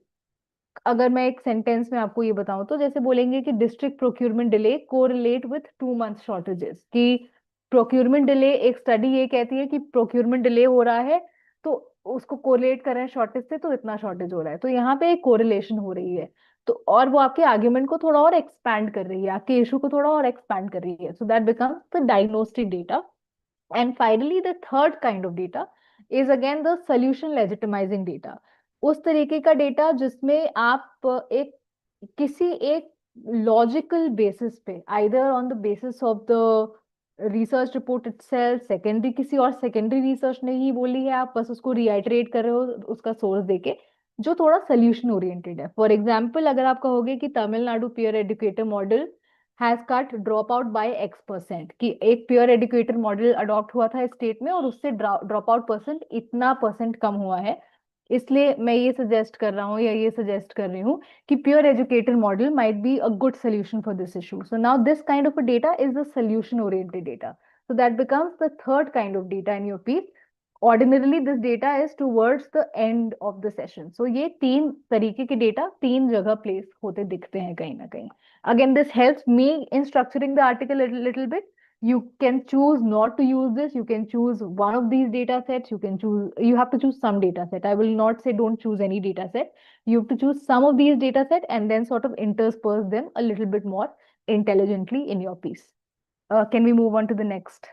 अगर मैं एक सेंटेंस में आपको ये बताऊं तो जैसे बोलेंगे कि district procurement delay correlate with 2 month shortages. कि प्रोक्यूरमेंट डिले, एक स्टडी ये कहती है कि प्रोक्यूरमेंट डिले हो रहा है तो उसको कोरिलेट कर रहे हैं शॉर्टेज से, तो इतना शॉर्टेज हो रहा है. तो यहाँ पे एक कोरिलेशन हो रही है, तो और वो आपके आर्ग्यूमेंट को थोड़ा और एक्सपैंड कर रही है, आपके इशू को थोड़ा और एक्सपैंड कर रही है. So that becomes the diagnostic data. And finally, the third kind of data is again the solution legitimizing data. उस तरीके का डेटा जिसमें आप एक किसी एक लॉजिकल बेसिस पे, either on the basis of the research report itself, secondary किसी और सेकेंडरी रिसर्च ने ही बोली है, आप बस उसको रिआइटरेट कर रहे हो उसका सोर्स देके, जो थोड़ा सोल्यूशन ओरिएंटेड है. फॉर एग्जाम्पल, अगर आप कहोगे कि Tamil Nadu peer educator model has cut drop out by X%, कि एक पीयर एजुकेटर मॉडल अडॉप्ट हुआ था स्टेट में और उससे ड्रॉप आउट परसेंट इतना परसेंट कम हुआ है, इसलिए मैं ये सजेस्ट कर रहा हूँ या ये सजेस्ट कर रही हूँ कि pure educator model might be a good solution for this issue. So now this kind of a data is the solution oriented data. So that becomes the third kind of data in your piece. ordinarily this data is towards the end of the session. So ये तीन तरीके के data तीन जगह place होते दिखते हैं कहीं ना कहीं. Again, this helps me in structuring the article a little bit. You can choose not to use this. You can choose one of these data sets. You have to choose some data set. I will not say don't choose any data set. You have to choose some of these data set and then sort of intersperse them a little bit more intelligently in your piece. Can we move on to the next?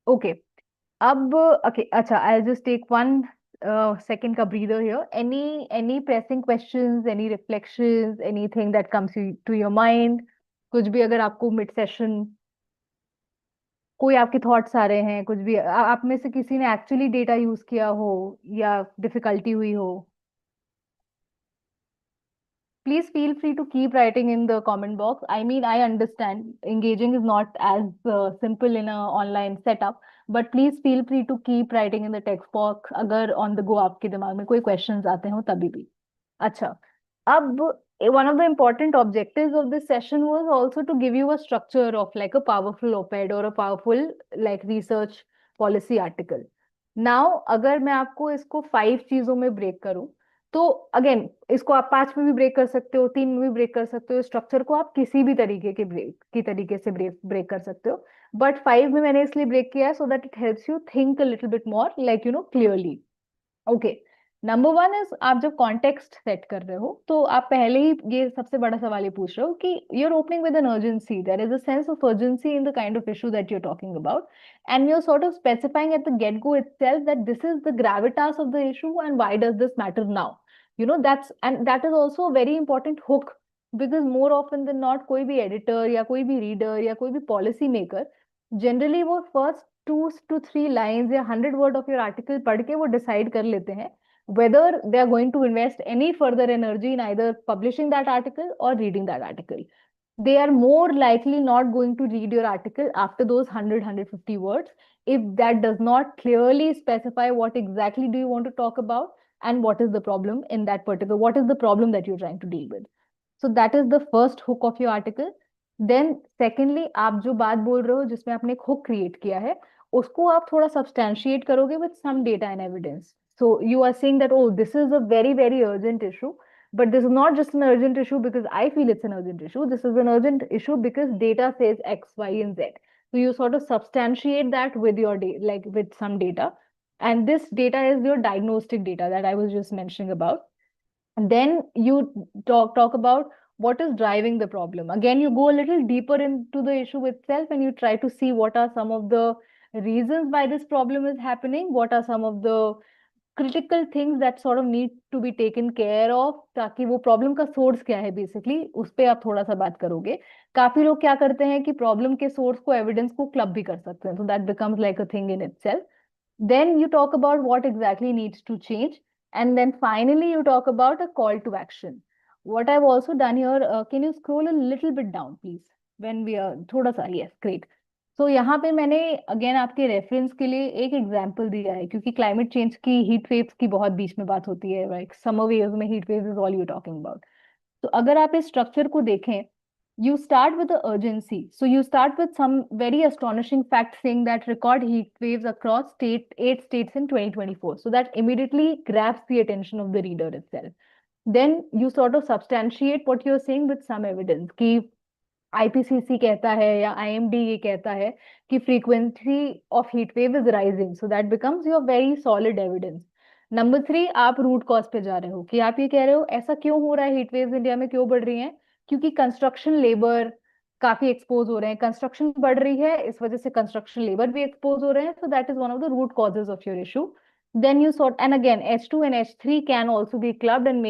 Okay. Okay, acha, I'll just take one second ka breather here. Any pressing questions, any reflections, anything that comes to your mind? कुछ भी अगर आपको mid session कोई आपके thoughts आ रहे हैं, कुछ भी आप में से किसी ने एक्चुअली डेटा यूज किया हो या डिफिकल्टी हुई हो, please feel free to keep writing in the comment box. I mean, I understand engaging is not as simple in a online setup, but please feel free to keep writing in the text box अगर on the go आपके दिमाग में कोई questions आते हो तभी भी. अच्छा, अब one of the important objectives of this session was also to give you a structure of like a powerful op-ed or a powerful like research policy article. Now, अगर मैं आपको इसको 5 चीजों में ब्रेक करूं, तो अगेन इसको आप 5 में भी ब्रेक कर सकते हो, 3 में भी ब्रेक कर सकते हो. स्ट्रक्चर को आप किसी भी तरीके से ब्रेक कर सकते हो, बट 5 में मैंने इसलिए ब्रेक किया है so that it helps you think a little bit more like clearly. Okay, number 1 is आप जब कॉन्टेक्स्ट सेट कर रहे हो तो आप पहले ही ये सबसे बड़ा सवाल ये पूछ रहे हो कि you're opening with an urgency. There is a sense of urgency in the kind of issue that you're talking about, and you're sort of specifying at the get-go itself that this is the gravitas of the issue and why does this matter now. That is also a very important hook, because more often than not कोई भी editor या कोई भी reader या कोई भी policy maker generally वो first 2 to 3 lines या 100 word of your article पढ़ के वो decide कर लेते हैं whether they are going to invest any further energy in either publishing that article or reading that article. They are more likely not going to read your article after those 100-150 words if that does not clearly specify what exactly do you want to talk about and what is the problem in that particular, what is the problem that you're trying to deal with. So that is the first hook of your article. Then secondly, आप जो बात बोल रहे हो जिसमें आपने एक hook create किया है, उसको आप थोड़ा substantiate करोगे with some data and evidence. So you are saying that, oh, this is a very, very urgent issue, but this is not just an urgent issue because I feel it's an urgent issue. This is an urgent issue because data says X, Y, and Z. So you sort of substantiate that with your like with some data. And this data is your diagnostic data that I was just mentioning about. And then you talk about what is driving the problem. Again, you go a little deeper into the issue itself and you try to see what are some of the reasons why this problem is happening, what are some of the critical things that sort of need to be taken care of, ताकि वो problem का source क्या है basically उस पे आप थोड़ा सा बात करोगे. काफी लोग क्या करते हैं कि प्रॉब्लम के सोर्स को एविडेंस को क्लब भी कर सकते हैं, so that becomes like a thing in itself. Then you talk about what exactly needs to change, and then finally you talk about a call to action. What I've also done here, can you scroll a little bit down please when we are थोड़ा सा, yes, great. So यहाँ पे मैंने again आपके reference के लिए एक example दिया है, क्योंकि क्लाइमेट चेंज की हीट वेव्स की बहुत बीच में बात होती है, लाइक समर वेव्स में heat waves is all you talking about. तो अगर आप इस स्ट्रक्चर को देखें, you start with the urgency. So you start with some very astonishing fact saying that record heat waves across 8 states in 2024. So that immediately grabs the attention of the reader itself. Then you sort of substantiate what you're saying with some evidence कि IPCC कहता है या IMD ये कहता है कि frequency of heat wave is rising. So that becomes your very solid evidence. Number 3, आप root cause पे जा रहे हो कि आप ये कह रहे हो ऐसा क्यों हो रहा है, हीट वेव्स इंडिया में क्यों बढ़ रही हैं, क्योंकि कंस्ट्रक्शन लेबर काफी एक्सपोज हो रहे हैं, कंस्ट्रक्शन बढ़ रही है इस वजह से कंस्ट्रक्शन लेबर भी एक्सपोज हो रहे हैं. So that is one of the root causes of your issue. Then you sort, and again, H2 and H3 can also be clubbed and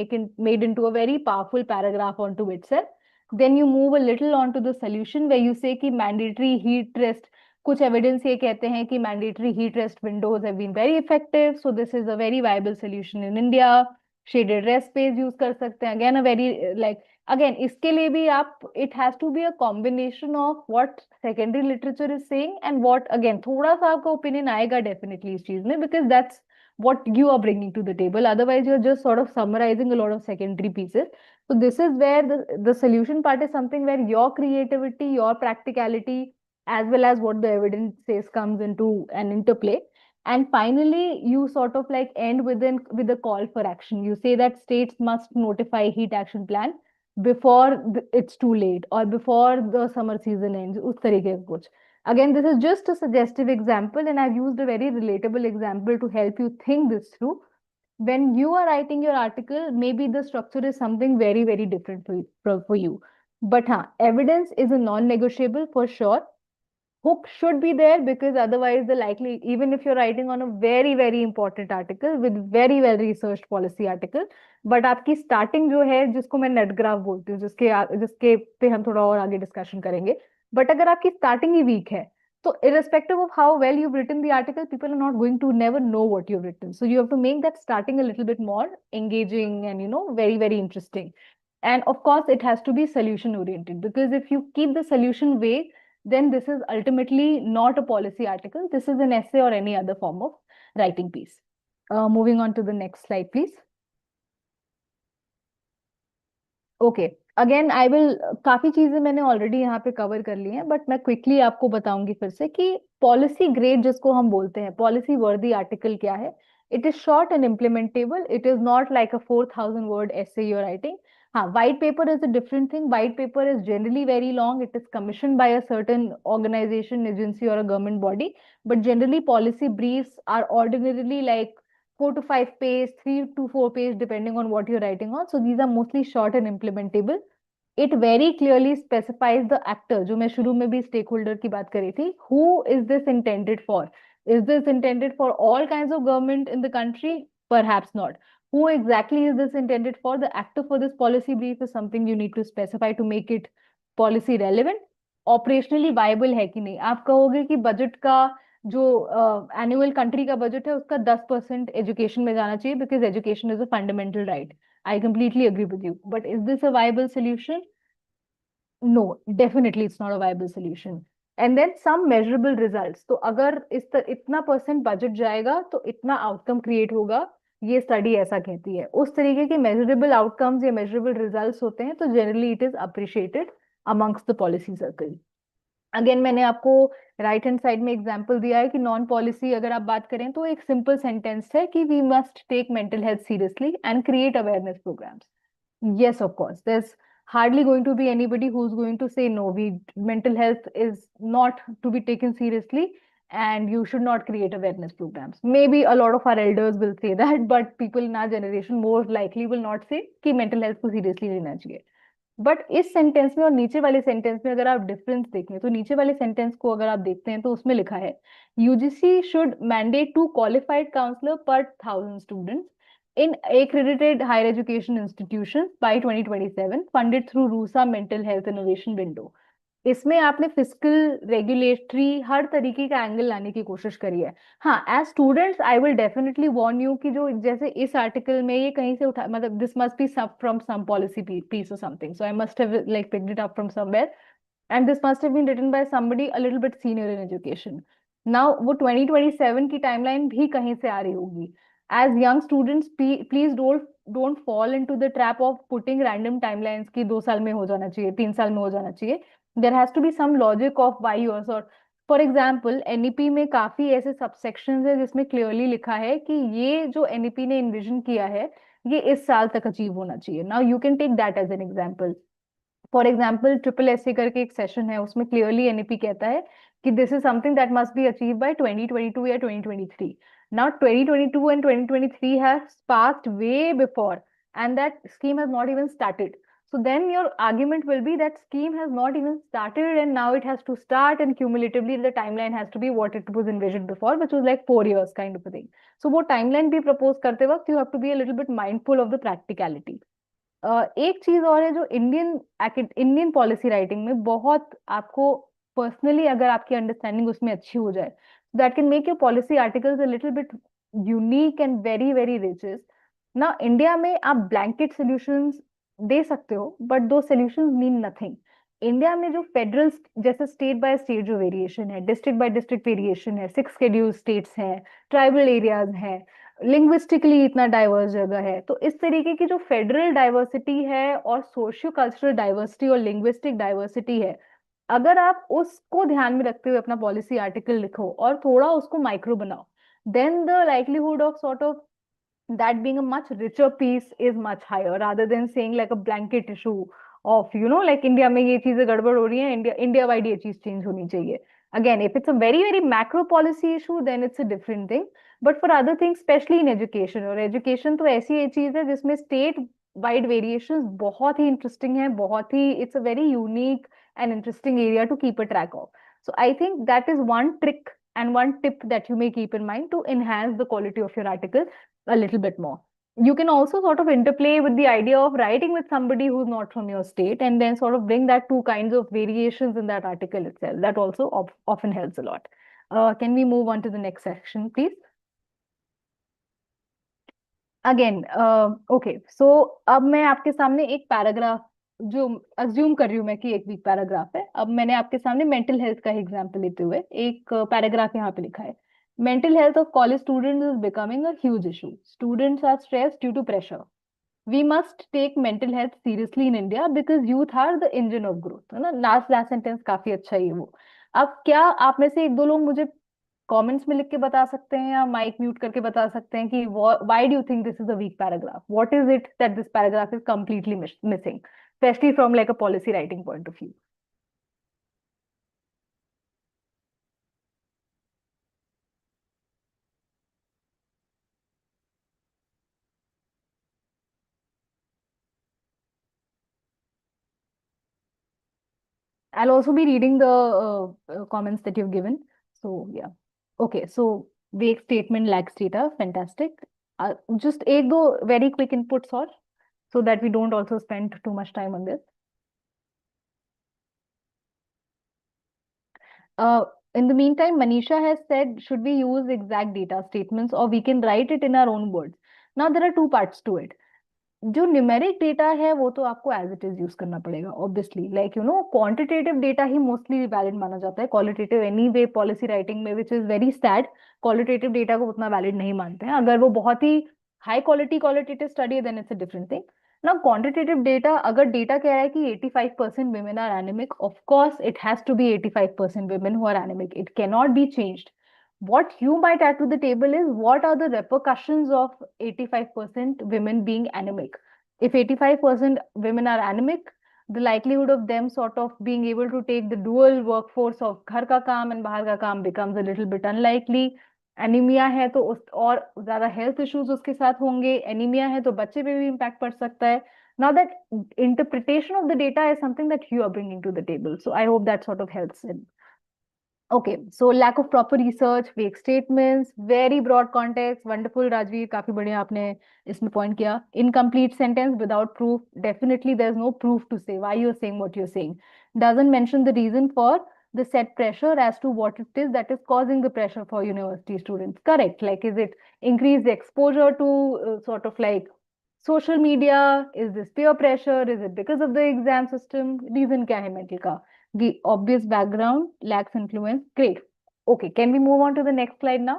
made into a very powerful paragraph onto itself. Then you move a little onto the solution where you say कि mandatory heat rest, कुछ evidence ये कहते हैं कि mandatory heat rest windows have been very effective, so this is a very viable solution in India. Shaded rest space use कर सकते हैं, again a very like, again इसके लिए भी आप, it has to be a combination of what secondary literature is saying and what, again थोड़ा सा आपका opinion आएगा definitely इस चीज में, because that's what you are bringing to the table. Otherwise you're just sort of summarizing a lot of secondary pieces. So this is where the solution part is something where your creativity, your practicality, as well as what the evidence says comes into an interplay. And finally, you sort of like end with a call for action. You say that states must notify heat action plan before it's too late or before the summer season ends. उस तरीके का कुछ. Again, this is just a suggestive example, and I've used a very relatable example to help you think this through. When you are writing your article, maybe the structure is something very, very different for you. But evidence is a non-negotiable for sure. Hook should be there, because otherwise the likely, even if you're writing on a very, very important article with very well researched policy article, but आपकी starting जो है, जिसको मैं net graph बोलती हूँ, जिसके पे हम थोड़ा और आगे discussion करेंगे, but अगर आपकी starting ही weak है, so irrespective of how well you've written the article, people are not going to never know what you've written. So you have to make that starting a little bit more engaging and, very, very interesting. And of course, it has to be solution oriented, because if you keep the solution vague, then this is ultimately not a policy article. This is an essay or any other form of writing piece. Moving on to the next slide, please. Okay. Again I will, काफी चीजें मैंने already यहाँ पे cover कर ली हैं, but मैं quickly आपको बताऊंगी फिर से कि पॉलिसी ग्रेड जिसको हम बोलते हैं, पॉलिसी वर्दी आर्टिकल क्या है. It is short and implementable. It is not like a 4,000 word essay you're writing. White paper is a different thing. White paper is generally very long. It is commissioned by a certain organization, agency, or a government body. But generally, policy briefs are ordinarily like 4 to 5 page, 3 to 4 page, depending on what you're writing on. So these are mostly short and implementable. It very clearly specifies the actor, जो मैं शुरू में भी stakeholder की बात करी थी. Who is this intended for? Is this intended for all kinds of government in the country? Perhaps not. Who exactly is this intended for? The actor for this policy brief is something you need to specify to make it policy relevant. Operationally viable है कि नहीं. आप कहोगे कि budget का जो annual country का budget है उसका 10% एजुकेशन में जाना चाहिए, because education is a fundamental right. I completely agree with you, but is this a viable solution? No, definitely it's not a viable solution. And then some measurable results. तो अगर इतना percent budget जाएगा तो इतना outcome create होगा, ये study ऐसा कहती है. उस तरीके के मेजरेबल आउटकम्स या मेजरेबल रिजल्ट्स होते हैं, तो generally it is appreciated amongst the policy circle. Again मैंने आपको राइट हैंड साइड में एग्जांपल दिया है कि नॉन पॉलिसी अगर आप बात करें तो एक सिंपल सेंटेंस है कि we must take mental health seriously and create awareness programmes. Yes, of course. There's hardly going to be anybody who's going to say no. Mental health is not to be taken seriously, and you should not create awareness programs. Maybe a lot of our elders will say that, but people in our generation more likely will not say कि mental health को seriously लेना चाहिए. But इस sentence में और नीचे वाले sentence में अगर आप डिफरेंस देखें, तो नीचे वाले सेंटेंस को अगर आप देखते हैं तो उसमें लिखा है UGC should mandate 2 qualified counselor per 1,000 students in accredited higher education institutions by 2027, funded through RUSA mental health innovation window. इसमें आपने फिजिकल, रेगुलेटरी, हर तरीके का एंगल लाने की कोशिश करी है. As students I will definitely warn you कि जो जैसे इस आर्टिकल में ये कहीं से उठा, मतलब this must be from some policy piece और something, so I must have like picked it up from somewhere, and this must have been written by somebody a little bit senior in education. Now वो 2027 की timeline भी कहीं से आ रही होगी. As young students please don't fall into the trap of putting random timelines की 2 साल में हो जाना चाहिए, 3 साल में हो जाना चाहिए. There has to be some logic of why yours. और for example NEP में काफी ऐसे subsections है जिसमें clearly लिखा है कि ये जो NEP ने envision किया है ये इस साल तक अचीव होना चाहिए. Now you can take that as an example. For example triple S करके एक सेशन है, उसमें clearly NEP कहता है कि this is something that must be achieved by 2022 या 2023. Now 2022 and 2023 have passed way before, and that scheme has not even started. So then your argument will be that scheme has not even started and now it has to start, and cumulatively the timeline has to be what it was envisioned before, which was like 4 years kind of a thing. So वो timeline भी propose करते वक्त you have to be a little bit mindful of the practicality. एक चीज और है जो Indian policy writing में बहुत आपको पर्सनली, अगर आपकी अंडरस्टैंडिंग उसमें अच्छी हो जाए, that can make your policy articles a little bit unique and very very rich. ना इंडिया में आप ब्लैंकेट सॉल्यूशंस दे सकते हो, बट दो सॉल्यूशंस मीन नथिंग. इंडिया में जो फेडरल, जैसे स्टेट बाय स्टेट जो वेरिएशन है, डिस्ट्रिक्ट बाय डिस्ट्रिक्ट वेरिएशन है, 6 शेड्यूल स्टेट्स हैं, ट्राइबल एरियाज हैं, लिंग्विस्टिकली इतना डाइवर्स जगह है, तो इस तरीके की जो फेडरल डाइवर्सिटी है और सोशियो कल्चरल डाइवर्सिटी और लिंग्विस्टिक डाइवर्सिटी है, अगर आप उसको ध्यान में रखते हुए अपना पॉलिसी आर्टिकल लिखो और थोड़ा उसको माइक्रो बनाओ, then the likelihood of sort of that being a much richer piece is much higher rather than saying like a blanket issue of like India में ये चीजें गड़बड़ हो रही है, इंडिया इंडिया वाइड ये चीज चेंज होनी चाहिए. Again, if it's a very very macro policy issue, then it's a different thing. But for other things, especially in education, और education तो ऐसी एक चीज है जिसमें state wide variations बहुत ही interesting है, बहुत ही it's a very unique and interesting area to keep a track of. So I think that is one trick and one tip that you may keep in mind to enhance the quality of your article a little bit more. You can also sort of interplay with the idea of writing with somebody who's not from your state and then sort of bring that two kinds of variations in that article itself. That also often helps a lot. Can we move on to the next section, please? Again, okay, so अब मैं आपके सामने एक paragraph जो assume कर रही हूँ मैं कि एक वीक पैराग्राफ है, अब मैंने आपके सामने मेंटल हेल्थ का एग्जांपल लेते हुए एक पैराग्राफ यहाँ पे लिखा है. Mental health of college students is becoming a huge issue. Students are stressed due to pressure. We must take mental health seriously in India because youth are the engine of growth. है ना, last sentence काफी अच्छा ही है वो. अब क्या आप में से एक दो लोग मुझे कमेंट्स में लिख के बता सकते हैं या माइक म्यूट करके बता सकते हैं कि why do you think this is a weak paragraph? What is it that this paragraph is completely missing, specially from like a policy writing point of view? I'll also be reading the comments that you've given. So yeah. Okay. So vague statement lacks data. Fantastic. Just एक दो very quick inputs or so that we don't also spend too much time on this. In the meantime, Manisha has said, should we use exact data statements or we can write it in our own words? Now there are two parts to it. जो numeric data है वो तो आपको as it is use करना पड़ेगा obviously, like quantitative data ही mostly valid माना जाता है. Qualitative anyway policy writing में, which is very sad, qualitative data को उतना वैलिड नहीं मानते हैं. अगर वो बहुत ही high quality qualitative study then it's a different thing. ना क्वांटिटेटिव डेटा, अगर डेटा कह रहा है कि 85% women are anemic, of course it has to be 85% women who are anemic. It cannot be changed. What you might add to the table is what are the repercussions of 85% women being anemic. If 85% women are anemic, the likelihood of them sort of being able to take the dual workforce of घर का काम and बाहर का काम becomes a little bit unlikely. Anaemia है तो उस और ज्यादा हेल्थ इश्यूज उसके साथ होंगे. एनीमिया है तो बच्चे पे भी इम्पैक्ट पड़ सकता है. Now that interpretation of the data is something that you are bringing to the table. So I hope that sort of helps in. Okay, so lack of proper research, vague statements, very broad context. Wonderful, Rajveer, काफी बढ़िया आपने इसमें point किया. Incomplete sentence without proof. Definitely, there's no proof to say why you're saying what you're saying. Doesn't mention the reason for the set pressure as to what it is that is causing the pressure for university students. Correct. Like, is it increased exposure to sort of like social media? Is this peer pressure? Is it because of the exam system? Reason क्या है mental का? The obvious background lacks influence. Great. Okay, can we move on to the next slide now?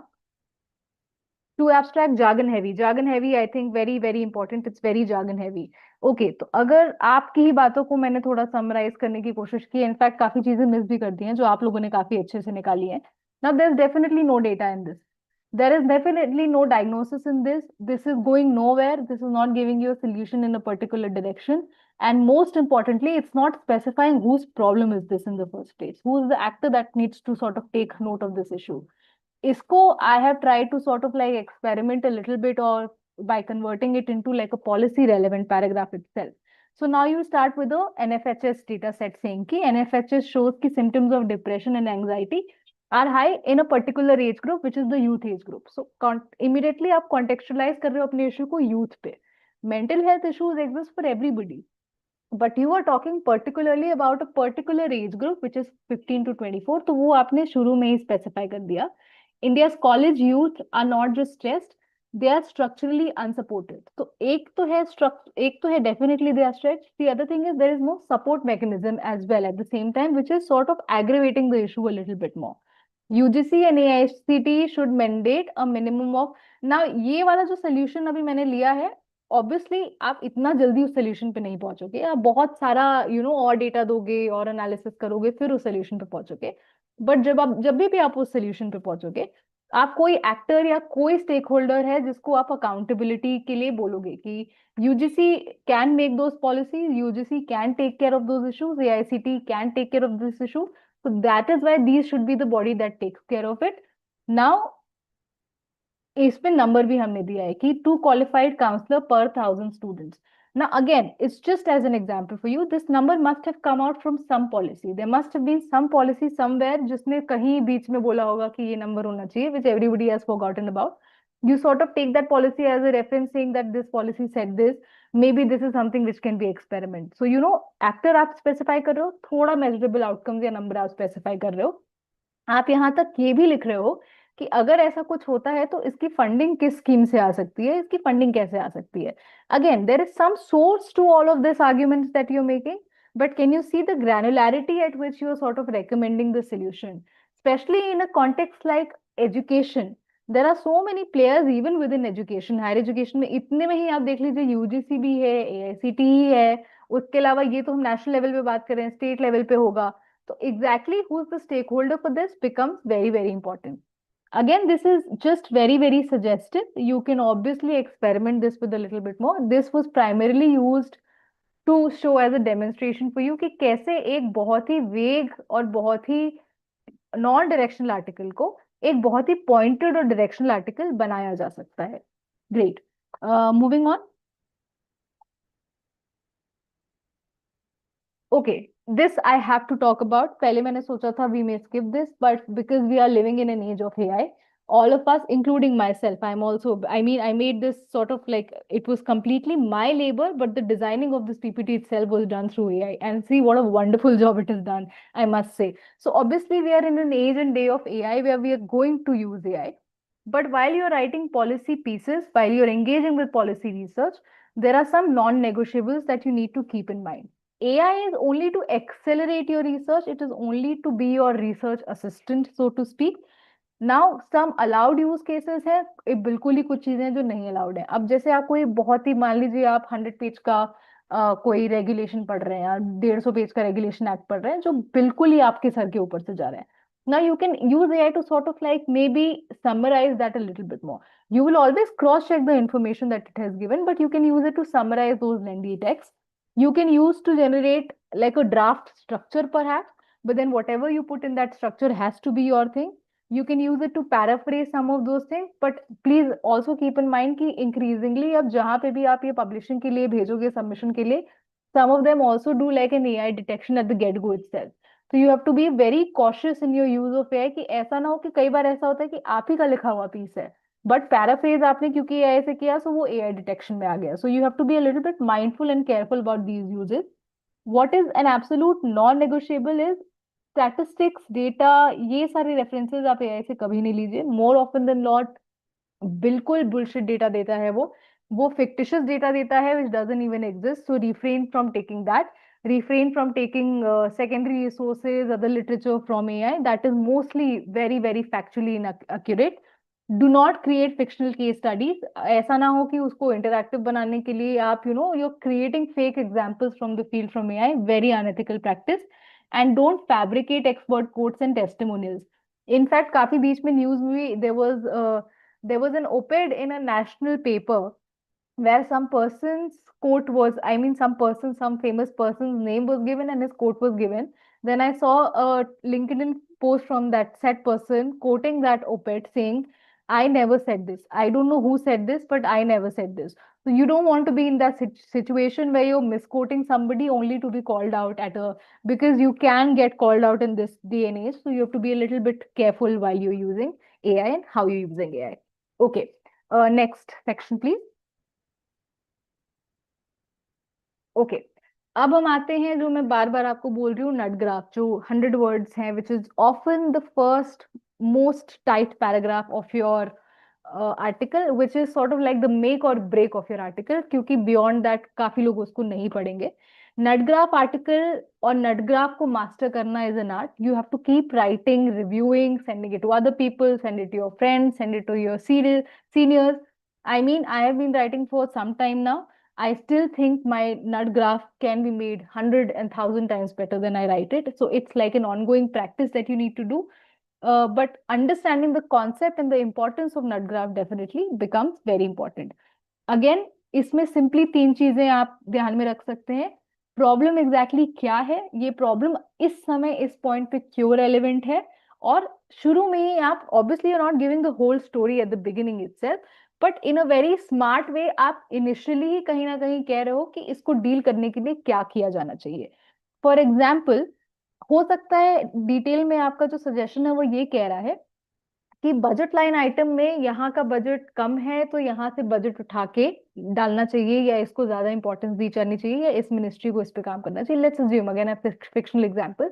Too abstract, jargon heavy. Jargon heavy, I think very very important. It's very jargon heavy. Okay, तो अगर आपकी ही बातों को मैंने थोड़ा summarise करने की कोशिश की, इनफैक्ट काफी चीजें मिस भी कर दी हैं जो आप लोगों ने काफी अच्छे से निकाली हैं. Now there's definitely no data in this. There is definitely no diagnosis in this. This is going nowhere. This is not giving you a solution in a particular direction. And most importantly, it's not specifying whose problem is this in the first place. Who is the actor that needs to sort of take note of this issue? Isko, I have tried to sort of like experiment a little bit or by converting it into like a policy relevant paragraph itself. So now you start with the NFHS data set saying ki NFHS shows ki symptoms of depression and anxiety are high in a particular age group, which is the youth age group. So immediately आप contextualize कर रहे हो अपने issue को youth पे. Mental health issues exist for everybody, but you are talking particularly about a particular age group, which is 15 to 24. तो वो आपने शुरू में ही specify कर दिया. India's college youth are not just stressed, they are structurally unsupported. So एक तो है definitely they are stretched. The other thing is there is no support mechanism as well at the same time, which is sort of aggravating the issue a little bit more. UGC and AICTE should mandate a minimum of. Now ये वाला जो solution अभी मैंने लिया है, obviously आप इतना जल्दी उस सोल्यूशन पे नहीं पहुंचोगे, आप बहुत सारा और डेटा दोगे और एनालिसिस करोगे फिर उस सोल्यूशन पे पहुंचोगे। बट जब भी आप उस सोल्यूशन पे पहुंचोगे, आप कोई एक्टर या कोई स्टेक होल्डर है जिसको आप अकाउंटेबिलिटी के लिए बोलोगे कि UGC can make those policies, UGC can take care of those issues, AICTE can take care of this issue, so that is why these should be the body that takes care of it. Now इसमें number भी हमने दिया है कि 2 qualified counselor per 1,000 students. Now again, it's just as an example for you. This number must have come out from some policy. There must have been some policy somewhere जिसने कहीं बीच में बोला होगा कि ये नंबर होना चाहिए, which everybody has forgotten about. You sort of take that policy as a reference, saying that this policy said this. Maybe this is something which can be experiment. So actor आप specify कर रहे हो, थोड़ा measurable outcomes या number आप specify कर रहे हो, आप यहाँ तक ये भी लिख रहे हो कि अगर ऐसा कुछ होता है तो इसकी फंडिंग किस स्कीम से आ सकती है, इसकी फंडिंग कैसे आ सकती है. Again there is some source to all of this arguments that you are making, but can you see the granularity at which you are sort of recommending the solution, especially in a context like education? There are so many players even within education, higher education में इतने में ही आप देख लीजिए UGC भी है, AICT ही है, उसके अलावा ये तो हम नेशनल लेवल पे बात कर रहे हैं, स्टेट लेवल पे होगा. तो exactly who's the stakeholder for this becomes very, very important. Again, this is just very, very suggestive. You can obviously experiment this with a little bit more. This was primarily used to show as a demonstration for you कि कैसे एक बहुत ही वेग और बहुत ही non directional article को एक बहुत ही पॉइंटेड और डायरेक्शनल आर्टिकल बनाया जा सकता है. Great, moving on. Okay, this I have to talk about. पहले मैंने सोचा था we may skip this, but because we are living in an age of AI, all of us, including myself, I'm also, I made this sort of like, it was completely my labor, but the designing of this PPT itself was done through AI. And see what a wonderful job it has done, I must say. So obviously we are in an age and day of AI where we are going to use AI. But while you're writing policy pieces, while you're engaging with policy research, there are some non-negotiables that you need to keep in mind. AI is only to accelerate your research. It is only to be your research assistant, so to speak. Now, some allowed use cases है, बिल्कुल ही कुछ चीजें जो नहीं allowed है. अब जैसे आप कोई बहुत ही, मान लीजिए आप 100 पेज का कोई रेगुलेशन पढ़ रहे हैं या 150 पेज का रेगुलेशन एक्ट पढ़ रहे हैं जो बिल्कुल ही आपके सर के ऊपर से जा रहे हैं. Now you can use AI to sort of like maybe summarize that a little bit more. You will always cross check the information that it has given, but you can use it to summarize those lengthy texts. You can use to generate like a draft structure perhaps, but then whatever you put in that structure has to be your thing. You can use it to paraphrase some of those things, but please also keep in mind कि increasingly अब जहाँ पे भी आप ये publishing के लिए भेजोगे submission के लिए, some of them also do like an AI detection at the get-go itself. So you have to be very cautious in your use of AI कि ऐसा ना हो कि कई बार ऐसा होता है कि आप ही का लिखा हुआ piece है, बट पैराफ्रेज आपने क्योंकि AI से किया सो वो AI डिटेक्शन में आ गया. So you have to be a little bit mindful and careful about these usages. What is an absolute non negotiable is statistics, data, ये सारे रेफरेंसेस आप AI से कभी नहीं लीजिए. मोर ऑफन देन नॉट बिल्कुल बुलशिट डेटा देता है वो फिक्टिशियस डेटा देता है which doesn't even exist. So refrain from taking that. Refrain from taking secondary resources, other literature from AI that is mostly very, very factually inaccurate. Do not create fictional case studies. ऐसा ना हो कि उसको interactive बनाने के लिए आप you're creating fake examples from the field from AI. Very unethical practice. And don't fabricate expert quotes and testimonials. In fact, काफी बीच में news में भी there was an op-ed in a national paper where some person's quote was, some famous person's name was given and his quote was given. Then I saw a LinkedIn post from that said person quoting that op-ed saying, I never said this. I don't know who said this, but I never said this. So you don't want to be in that situation where you're misquoting somebody only to be called out because you can get called out in this day and age. So you have to be a little bit careful while you're using AI and how you're using AI. Okay, next section, please. Okay, अब हम आते हैं जो मैं बार बार आपको बोल रही हूँ, नट ग्राफ जो 100 वर्ड्स हैं, which is often the first most tight paragraph of your article, which is sort of like the make or break of your article, क्योंकि बियॉन्ड दैट काफी लोग उसको नहीं पढ़ेंगे. नट ग्राफ आर्टिकल और नट ग्राफ को master करना is an art. You have to keep writing, reviewing, sending it to other people, send it to your friends, send it to your seniors. I mean, I have been writing for some time now. I still think my nut graph can be made 100 and 1,000 times better than I write it. So it's like an ongoing practice that you need to do. But understanding the concept and the importance of nut graph definitely becomes very important. Again इसमें simply तीन चीजें आप ध्यान में रख सकते हैं. Problem exactly क्या है, ये प्रॉब्लम इस समय इस पॉइंट पे क्यों रेलिवेंट है, और शुरू में ही आप obviously are not giving the whole story at the beginning itself, but in a very smart way आप इनिशियली ही कहीं ना कहीं कह रहे हो कि इसको डील करने के लिए क्या किया जाना चाहिए. फॉर एग्जाम्पल, हो सकता है डिटेल में आपका जो सजेशन है वो ये कह रहा है कि बजट लाइन आइटम में यहाँ का बजट कम है तो यहाँ से बजट उठा के डालना चाहिए, या इसको ज्यादा इंपॉर्टेंस दी जानी चाहिए, या इस मिनिस्ट्री को इस पे काम करना चाहिए. Let's assume again fictional example,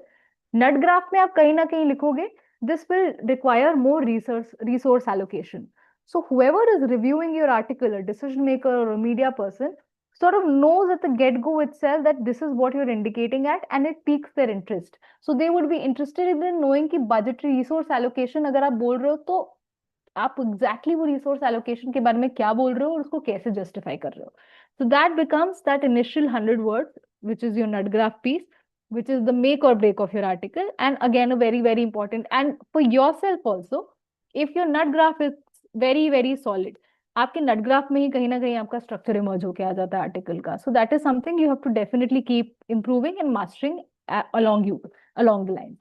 nut graf में आप कहीं ना कहीं लिखोगे this will require more resource allocation. So whoever is reviewing your article, a decision maker or a media person, sort of knows at the get-go itself that this is what you're indicating at, and it piques their interest. So they would be interested in knowing कि budgetary resource allocation अगर आप बोल रहे हो तो आप exactly वो resource allocation के बारे में क्या बोल रहे हो और उसको कैसे justify कर रहे हो. So that becomes that initial 100 words, which is your nut graph piece, which is the make or break of your article. And again, a very, very important, and for yourself also, if your nut graph is very, very solid, आपके नट graf में ही कहीं ना कहीं आपका structure emerge होके आ जाता है article का. So that is something you have to definitely keep improving and mastering along the line.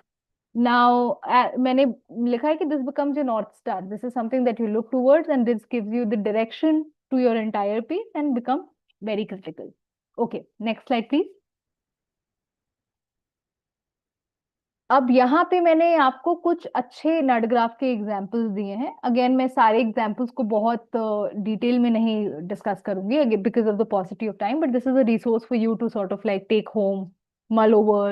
Now, मैंने लिखा है कि this becomes your north star. This is something that you look towards, and this gives you the direction to your entire piece and become very critical. Okay, next slide, please. अब यहाँ पे मैंने आपको कुछ अच्छे नट ग्राफ के examples दिए हैं. अगेन मैं सारे एग्जाम्पल्स को बहुत डिटेल में नहीं डिस्कस करूंगी because of the paucity of time, but this is a resource for you to sort of like take home, mull over,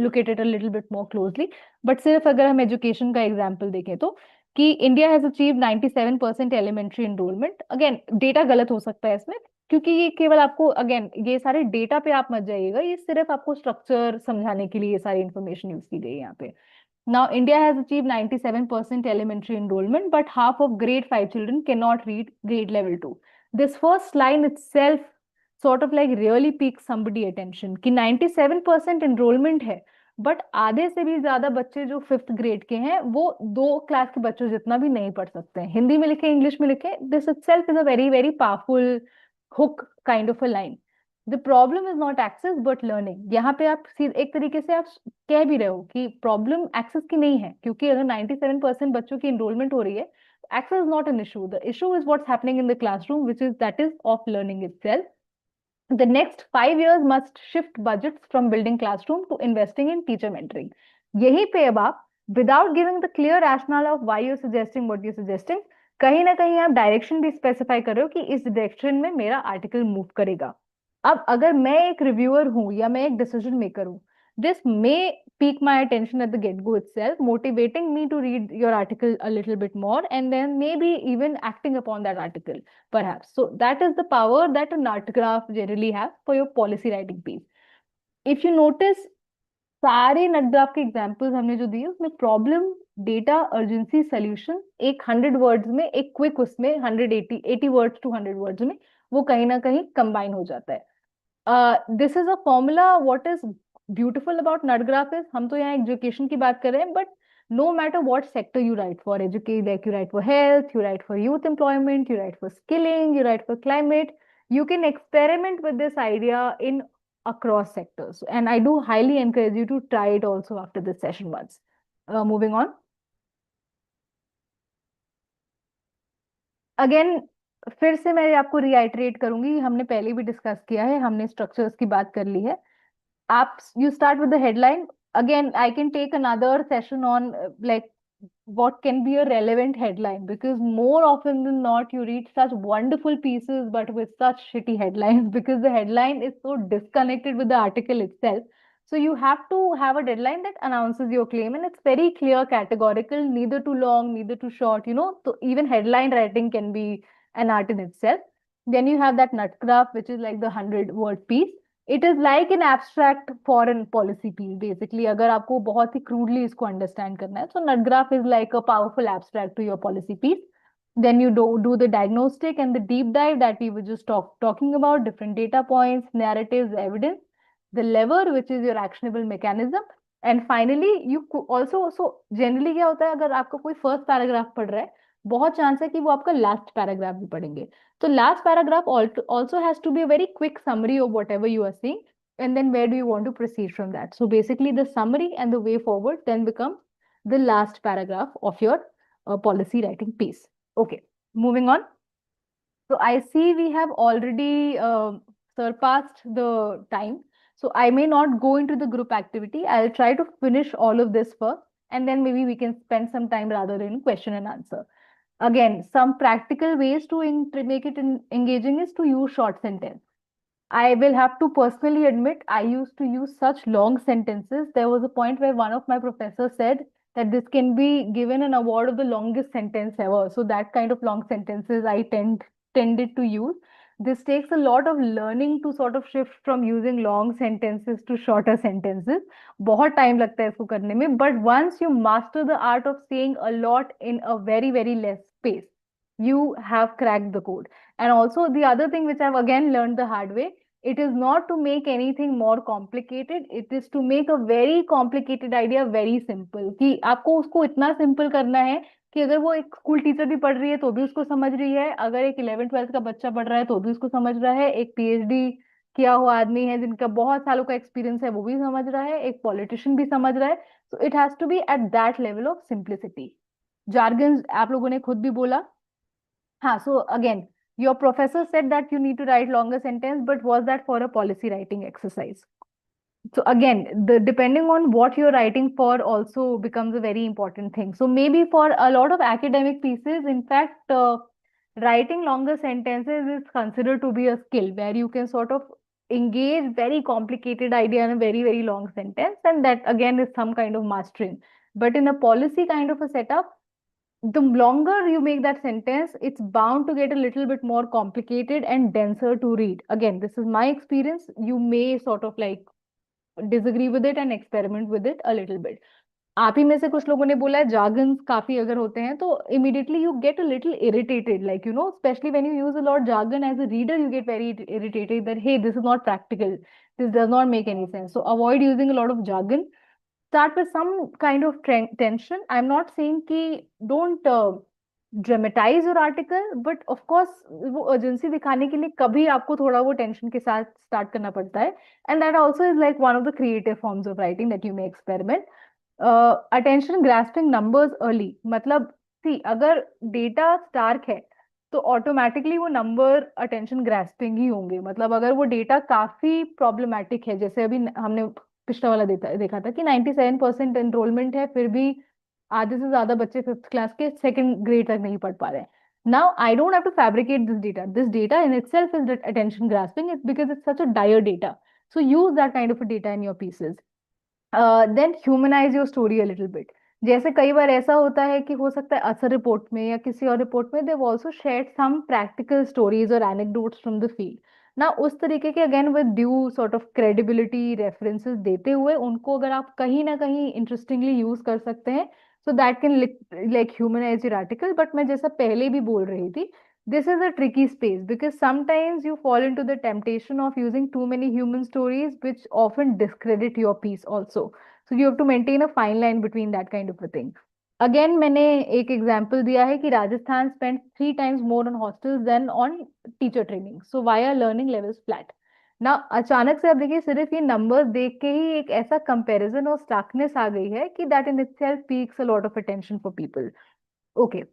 look at it a little bit more closely. But सिर्फ अगर हम education का example देखें तो कि India has achieve 97% elementary enrolment. Again data गलत हो सकता है इसमें, क्योंकि ये केवल आपको, अगेन ये सारे डेटा पे आप मत जाइएगा, ये सिर्फ आपको स्ट्रक्चर समझाने के लिए ये सारी इंफॉर्मेशन यूज की गई है यहाँ पे. Now, India has achieved 97% elementary enrollment, but half of grade 5 children cannot read grade level 2. This first line itself sort of like really piques somebody attention कि 97% enrollment है, बट आधे से भी ज्यादा बच्चे जो 5th ग्रेड के हैं वो 2 क्लास के बच्चों जितना भी नहीं पढ़ सकते हैं. हिंदी में लिखे, इंग्लिश में लिखे, this itself is a very very powerful hook kind of a line. The problem is not access but learning. यहाँ पे आप एक तरीके से आप कह भी रहे हो कि प्रॉब्लम एक्सेस की नहीं है, क्योंकि अगर 97% बच्चों की एनरोलमेंट हो रही है, access is not an issue. The issue is what's happening in the classroom, which is that is of learning itself. The next 5 years must shift budgets from building classroom to investing in teacher mentoring. यहीं पे अब आप without giving the clear rationale of why you're suggesting what you're suggesting, कहीं ना कहीं आप direction भी specify कर रहे हो कि इस डायरेक्शन में मेरा आर्टिकल मूव करेगा. अब अगर मैं एक रिव्यूअर हूं या मैं एक डिसीजन मेकर हूं, this may pique my attention at the get-go itself, motivating me to read your article a little bit more, and then maybe even acting upon that article, perhaps. So that is the power that a nut graph generally has for your policy writing piece. If you notice, सारे नट graph के examples हमने जो दिए उसमें problem, data, urgency, solution एक 100 words में, एक quick उसमें 180 वर्ड्स टू 100 वर्ड्स में वो कहीं ना कहीं कंबाइन हो जाता है. This is a formula. What is beautiful about nut graph is, हम तो यहाँ एजुकेशन की बात कर रहे हैं, but no matter what sector you write for, educate, like you write for health, you write for youth employment, you write for skilling, you write for climate, you can experiment with this idea in across sectors, and I do highly encourage you to try it also after this session once. Moving on. Again, फिर से मैं आपको रिआइटरेट करूंगी, हमने पहले भी discuss किया है, हमने स्ट्रक्चर्स की बात कर ली है. आप you start with the headline. Again, I can take another session on like what can be a relevant headline, because more often than not you read such wonderful pieces but with such shitty headlines because the headline is so disconnected with the article itself. So you have to have a deadline that announces your claim, and it's very clear, categorical, neither too long, neither too short, you know. So even headline writing can be an art in itself. Then you have that nut graph, which is like the 100-word piece. It is like an abstract foreign policy piece basically. अगर आपको बहुत ही crudely इसको understand करना है, तो nut graph is like a powerful abstract to your policy piece. Then you do the diagnostic and the deep dive that we were just talking about, different data points, narratives, evidence, the lever, which is your actionable mechanism. And finally, you also generally क्या होता है, अगर आपका कोई first paragraph पढ़ रहा है, बहुत चांस है कि वो आपका लास्ट पैराग्राफ भी पढ़ेंगे. तो last paragraph also has to be a very quick summary of whatever you are seeing, and then where do you want to proceed from that. So basically, the summary and the way forward then becomes the last paragraph of your policy writing piece. Okay, moving on. So I see we have already surpassed the time. So I may not go into the group activity. I'll try to finish all of this first, and then maybe we can spend some time rather in question and answer. Again, some practical ways to make it engaging is to use short sentence. I will have to personally admit, I used to use such long sentences. There was a point where one of my professors said that this can be given an award of the longest sentence ever. So that kind of long sentences I tended to use. This takes a lot of learning to sort of shift from using long sentences to shorter sentences. बहुत time लगता है इसको करने में. But once you master the art of saying a lot in a very, very less space, you have cracked the code. And also the other thing which I've again learned the hard way, it is not to make anything more complicated, it is to make a very complicated idea very simple. कि आपको उसको इतना simple करना है कि अगर वो एक स्कूल टीचर भी पढ़ रही है तो भी उसको समझ रही है, अगर एक 11th 12th का बच्चा पढ़ रहा है तो भी उसको समझ रहा है, एक PhD किया हुआ आदमी है जिनका बहुत सालों का एक्सपीरियंस है वो भी समझ रहा है, एक पॉलिटिशियन भी समझ रहा है. So it has to be at that level of simplicity. Jargon आप लोगों ने खुद भी बोला. हाँ, so again, your professor said that you need to write longer sentence, but was that for a policy writing exercise? So again, depending on what you're writing for also becomes a very important thing. So maybe for a lot of academic pieces, in fact, writing longer sentences is considered to be a skill where you can sort of engage very complicated idea in a very, very long sentence. And that again is some kind of mastering. But in a policy kind of a setup, the longer you make that sentence, it's bound to get a little bit more complicated and denser to read. Again, this is my experience. You may sort of like disagree with it and experiment with it a little bit. आप ही में से कुछ लोगों ने बोला है jargons काफी अगर होते हैं तो immediately you get a little irritated, like you know, especially when you use a lot jargon as a reader, you get very irritated that hey, this is not practical, this does not make any sense. So avoid using a lot of jargon. Start with some kind of tension. I'm not saying कि don't dramatize your article, but of course वो urgency दिखाने के लिए कभी आपको थोड़ा वो tension के साथ start करना पड़ता है. And that also is like one of the creative forms of writing that you may experiment. Attention grasping numbers early. मतलब see, अगर data stark है तो ऑटोमेटिकली वो नंबर अटेंशन ग्रास्पिंग ही होंगे. मतलब अगर वो डेटा काफी प्रॉब्लमेटिक है, जैसे अभी हमने पिछला वाला देखा था कि 97% एनरोलमेंट है, फिर भी आधे से ज्यादा बच्चे 5th क्लास के 2nd ग्रेड तक नहीं पढ़ पा रहे हैं. Now I don't have to fabricate this data in itself is attention grasping. It's because it's such a dire data. So use that kind of a data in your pieces. Then humanize your story a little bit. जैसे कई बार ऐसा होता है कि हो सकता है असर रिपोर्ट में या किसी और रिपोर्ट में they've also shared some practical stories or anecdotes from the field. ना उस तरीके के again with due sort of credibility references देते हुए उनको अगर आप कहीं ना कहीं इंटरेस्टिंगली यूज कर सकते हैं, so that can like humanise your article. But मैं जैसा पहले भी बोल रही थी, this is a tricky space because sometimes you fall into the temptation of using too many human stories which often discredit your piece also. So you have to maintain a fine line between that kind of a thing. Again, मैंने एक example दिया है कि Rajasthan spent 3 times more on hostels than on teacher training. So why are learning levels flat? Now अचानक से आप देखिए सिर्फ ये नंबर्स देख के ही एक ऐसा कंपैरिजन और स्टार्कनेस आ गई है कि that in itself piques a lot of attention for people. Okay.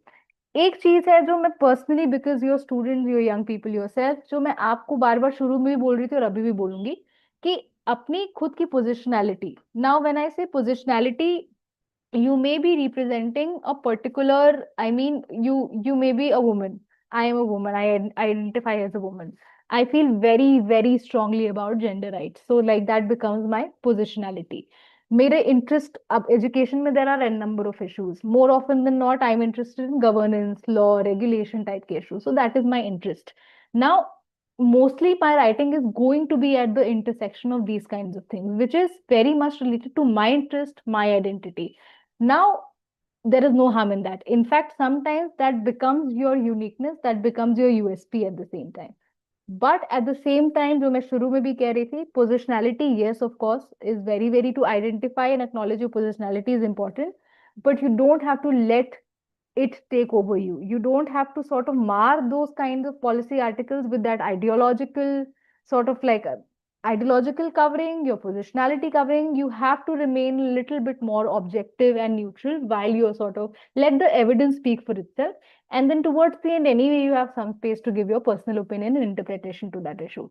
एक चीज है जो मैं personally, because your student, your young people yourself, जो मैं आपको बार बार शुरू में भी बोल रही थी और अभी भी बोलूंगी कि अपनी खुद की पोजिशनैलिटी. नाउ व्हेन आई से पोजिशनैलिटी, you may be representing a particular, I mean, you may be a woman. I am a woman. I identify as a woman. I feel very, very strongly about gender rights. So like that becomes my positionality. मेरे interest, अब education में there are a number of issues. More often than not, I'm interested in governance, law, regulation type के issues. So that is my interest. Now, mostly my writing is going to be at the intersection of these kinds of things, which is very much related to my interest, my identity. Now, there is no harm in that. In fact, sometimes that becomes your uniqueness, that becomes your USP at the same time. But at the same time, जो मैं शुरू में भी कह रही थी, positionality, yes, of course, is very, very to identify and acknowledge your positionality is important, but you don't have to let it take over you. You don't have to sort of mar those kinds of policy articles with that ideological sort of like a ideological covering, your positionality covering. You have to remain a little bit more objective and neutral while you're sort of let the evidence speak for itself. And then towards the end, anyway, you have some space to give your personal opinion and interpretation to that issue.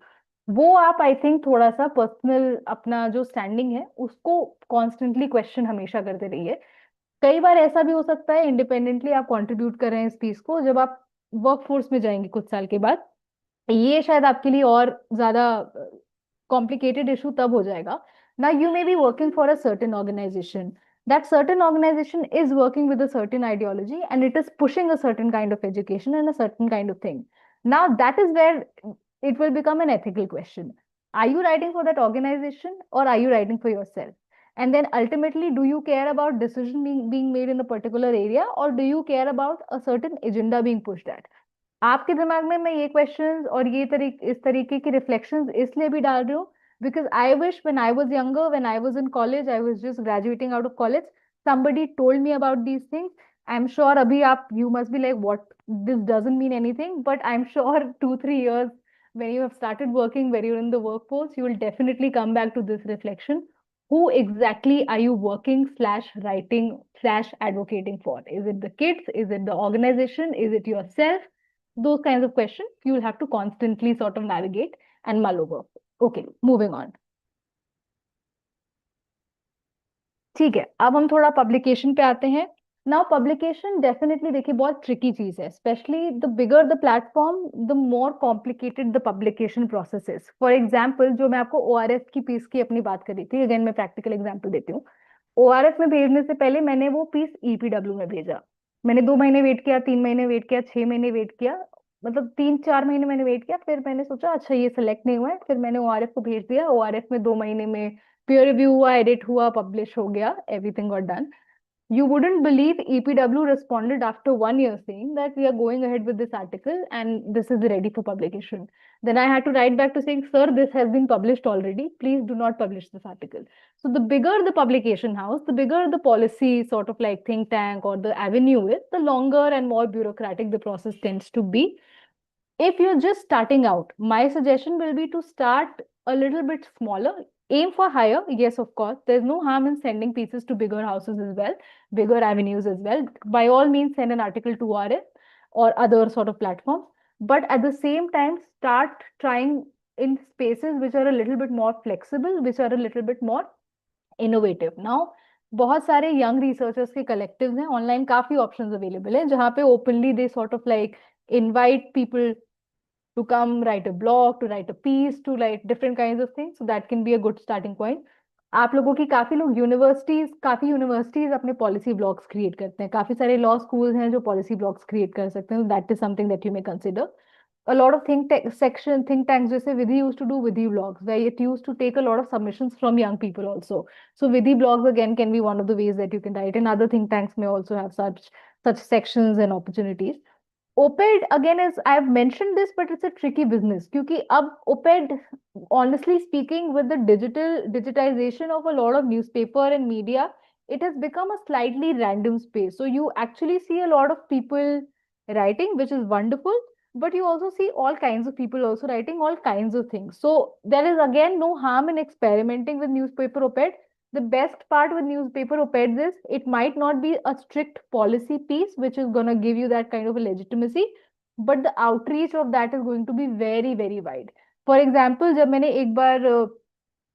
वो आप I think थोड़ा सा personal अपना जो standing है उसको constantly question हमेशा करते रहिए. कई बार ऐसा भी हो सकता है इंडिपेंडेंटली आप कंट्रीब्यूट कर रहे हैं इस पीस को, जब आप वर्क फोर्स में जाएंगे कुछ साल के बाद, ये शायद आपके लिए और ज्यादा कॉम्प्लिकेटेड इशू तब हो जाएगा. ना you may be working for a certain organisation, that certain organization is working with a certain ideology and it is pushing a certain kind of education and a certain kind of thing. Now that is where it will become an ethical question. Are you writing for that organization or are you writing for yourself? And then ultimately, do you care about decision being made in a particular area or do you care about a certain agenda being pushed at? आपके दिमाग में मैं ये questions और ये इस तरीके की रिफ्लेक्शंस इसलिए भी डाल रही हूँ because I wish when I was younger, when I was in college, I was just graduating out of college, somebody told me about these things. I'm sure abhi you must be like, what, this doesn't mean anything, but I'm sure 2-3 years when you have started working, when you're in the workforce, you will definitely come back to this reflection. Who exactly are you working slash writing slash advocating for? Is it the kids? Is it the organization? Is it yourself? Those kinds of questions you'll have to constantly sort of navigate and mull over. Okay, moving on. ठीक है, अब हम थोड़ा publication पे आते हैं. Now publication definitely देखिए बहुत ट्रिकी चीज है, specially the bigger the platform the more complicated the publication process is. For example, जो मैं आपको ओआरएफ की पीस की अपनी बात कर रही थी, अगेन मैं प्रैक्टिकल एग्जाम्पल देती हूँ. ओआरएफ में भेजने से पहले मैंने वो पीस ईपीडब्ल्यू में भेजा. मैंने 2 महीने वेट किया, 3 महीने वेट किया, 6 महीने वेट किया, मतलब 3-4 महीने मैंने वेट किया. फिर मैंने सोचा अच्छा ये सिलेक्ट नहीं हुआ है, फिर मैंने ओआरएफ को भेज दिया. ओआरएफ में 2 महीने में peer review हुआ, edit हुआ, publish हो गया, everything got done. You wouldn't believe EPW responded after 1 year saying that we are going ahead with this article and this is ready for publication. Then I had to write back to saying, sir, this has been published already. Please do not publish this article. So the bigger the publication house, the bigger the policy sort of like think tank or the avenue is, the longer and more bureaucratic the process tends to be. If you're just starting out, my suggestion will be to start a little bit smaller. Aim for higher, yes, of course. There's no harm in sending pieces to bigger houses as well, bigger avenues as well. By all means, send an article to RF or other sort of platforms. But at the same time, start trying in spaces which are a little bit more flexible, which are a little bit more innovative. Now, बहुत सारे young researchers के collectives हैं, online काफी options available हैं, जहाँ पे openly they sort of like invite people to come write a blog, to write a piece, to write different kinds of things. So that can be a good starting point. आप लोगों की काफी universities अपने policy blogs create करते हैं, काफी सारे law schools हैं जो पॉलिसी ब्लॉग्स क्रिएट कर सकते हैं. That is something that you may consider. A lot of think tanks जैसे Vidhi used to do Vidhi blogs, where it used to take a lot of submissions from young people also. So Vidhi blogs again can be one of the ways that you can write, and other think tanks may also have such sections and opportunities. OPED again is, I've mentioned this, but it's a tricky business क्योंकि अब OPED, honestly speaking, with the digitization of a lot of newspaper and media, it has become a slightly random space. So you actually see a lot of people writing, which is wonderful, but you also see all kinds of people also writing all kinds of things. So there is again no harm in experimenting with newspaper OPED. The best part with newspaper op-eds is it might not be a strict policy piece which is going to give you that kind of a legitimacy, but the outreach of that is going to be very, very wide. For example, जब मैंने एक बार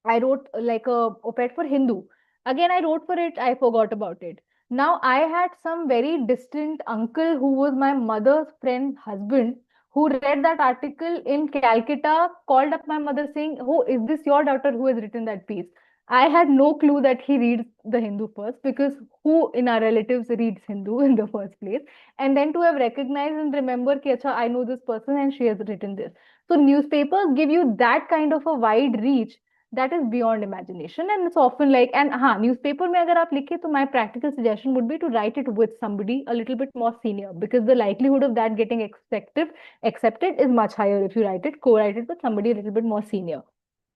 I wrote like a op-ed for Hindu. Again, I wrote for it, I forgot about it. Now, I had some very distant uncle who was my mother's friend's husband who read that article in Calcutta, called up my mother saying, oh, is this your daughter who has written that piece? I had no clue that he reads the Hindu first, because who in our relatives reads Hindu in the first place? And then to have recognized and remember ki, acha, I know this person and she has written this. So newspapers give you that kind of a wide reach that is beyond imagination, and it's often like, and हाँ newspaper में अगर आप लिखे तो my practical suggestion would be to write it with somebody a little bit more senior, because the likelihood of that getting accepted is much higher if you co-write it with somebody a little bit more senior.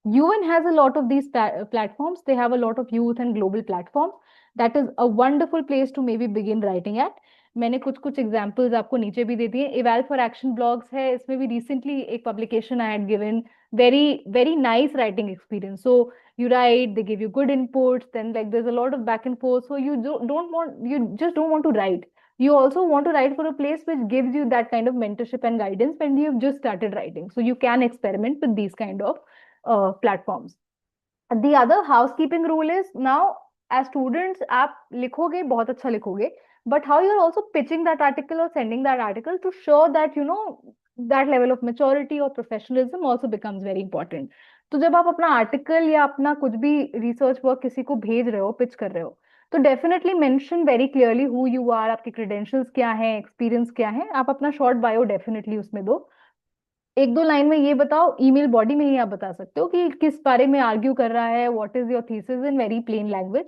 UN has a lot of these platforms. They have a lot of youth and global platforms. That is a wonderful place to maybe begin writing at. मैंने कुछ कुछ examples आपको नीचे भी दे दिए. Eval for Action blogs है, इसमें भी recently एक publication I had given, very nice writing experience. So you write, they give you good inputs, then like there's a lot of back and forth. So you just don't want to write. You also want to write for a place which gives you that kind of mentorship and guidance when you've just started writing. So you can experiment with these kind of platforms. The other housekeeping rule is, now as students आप लिखोगे, बहुत अच्छा लिखोगे, but how you're also pitching that article or sending that article to show that that level of maturity or professionalism also becomes very important. तो जब आप अपना article या अपना कुछ भी रिसर्च वर्क किसी को भेज रहे हो, पिच कर रहे हो, तो definitely mention very clearly who you are, आपके क्रेडेंशियल्स क्या हैं, एक्सपीरियंस क्या है. आप अपना शॉर्ट बायो डेफिनेटली उसमें दो. एक दो लाइन में ये बताओ, ईमेल बॉडी में ही आप बता सकते हो कि किस बारे में आर्ग्यू कर रहा है, what is your thesis in very plain language.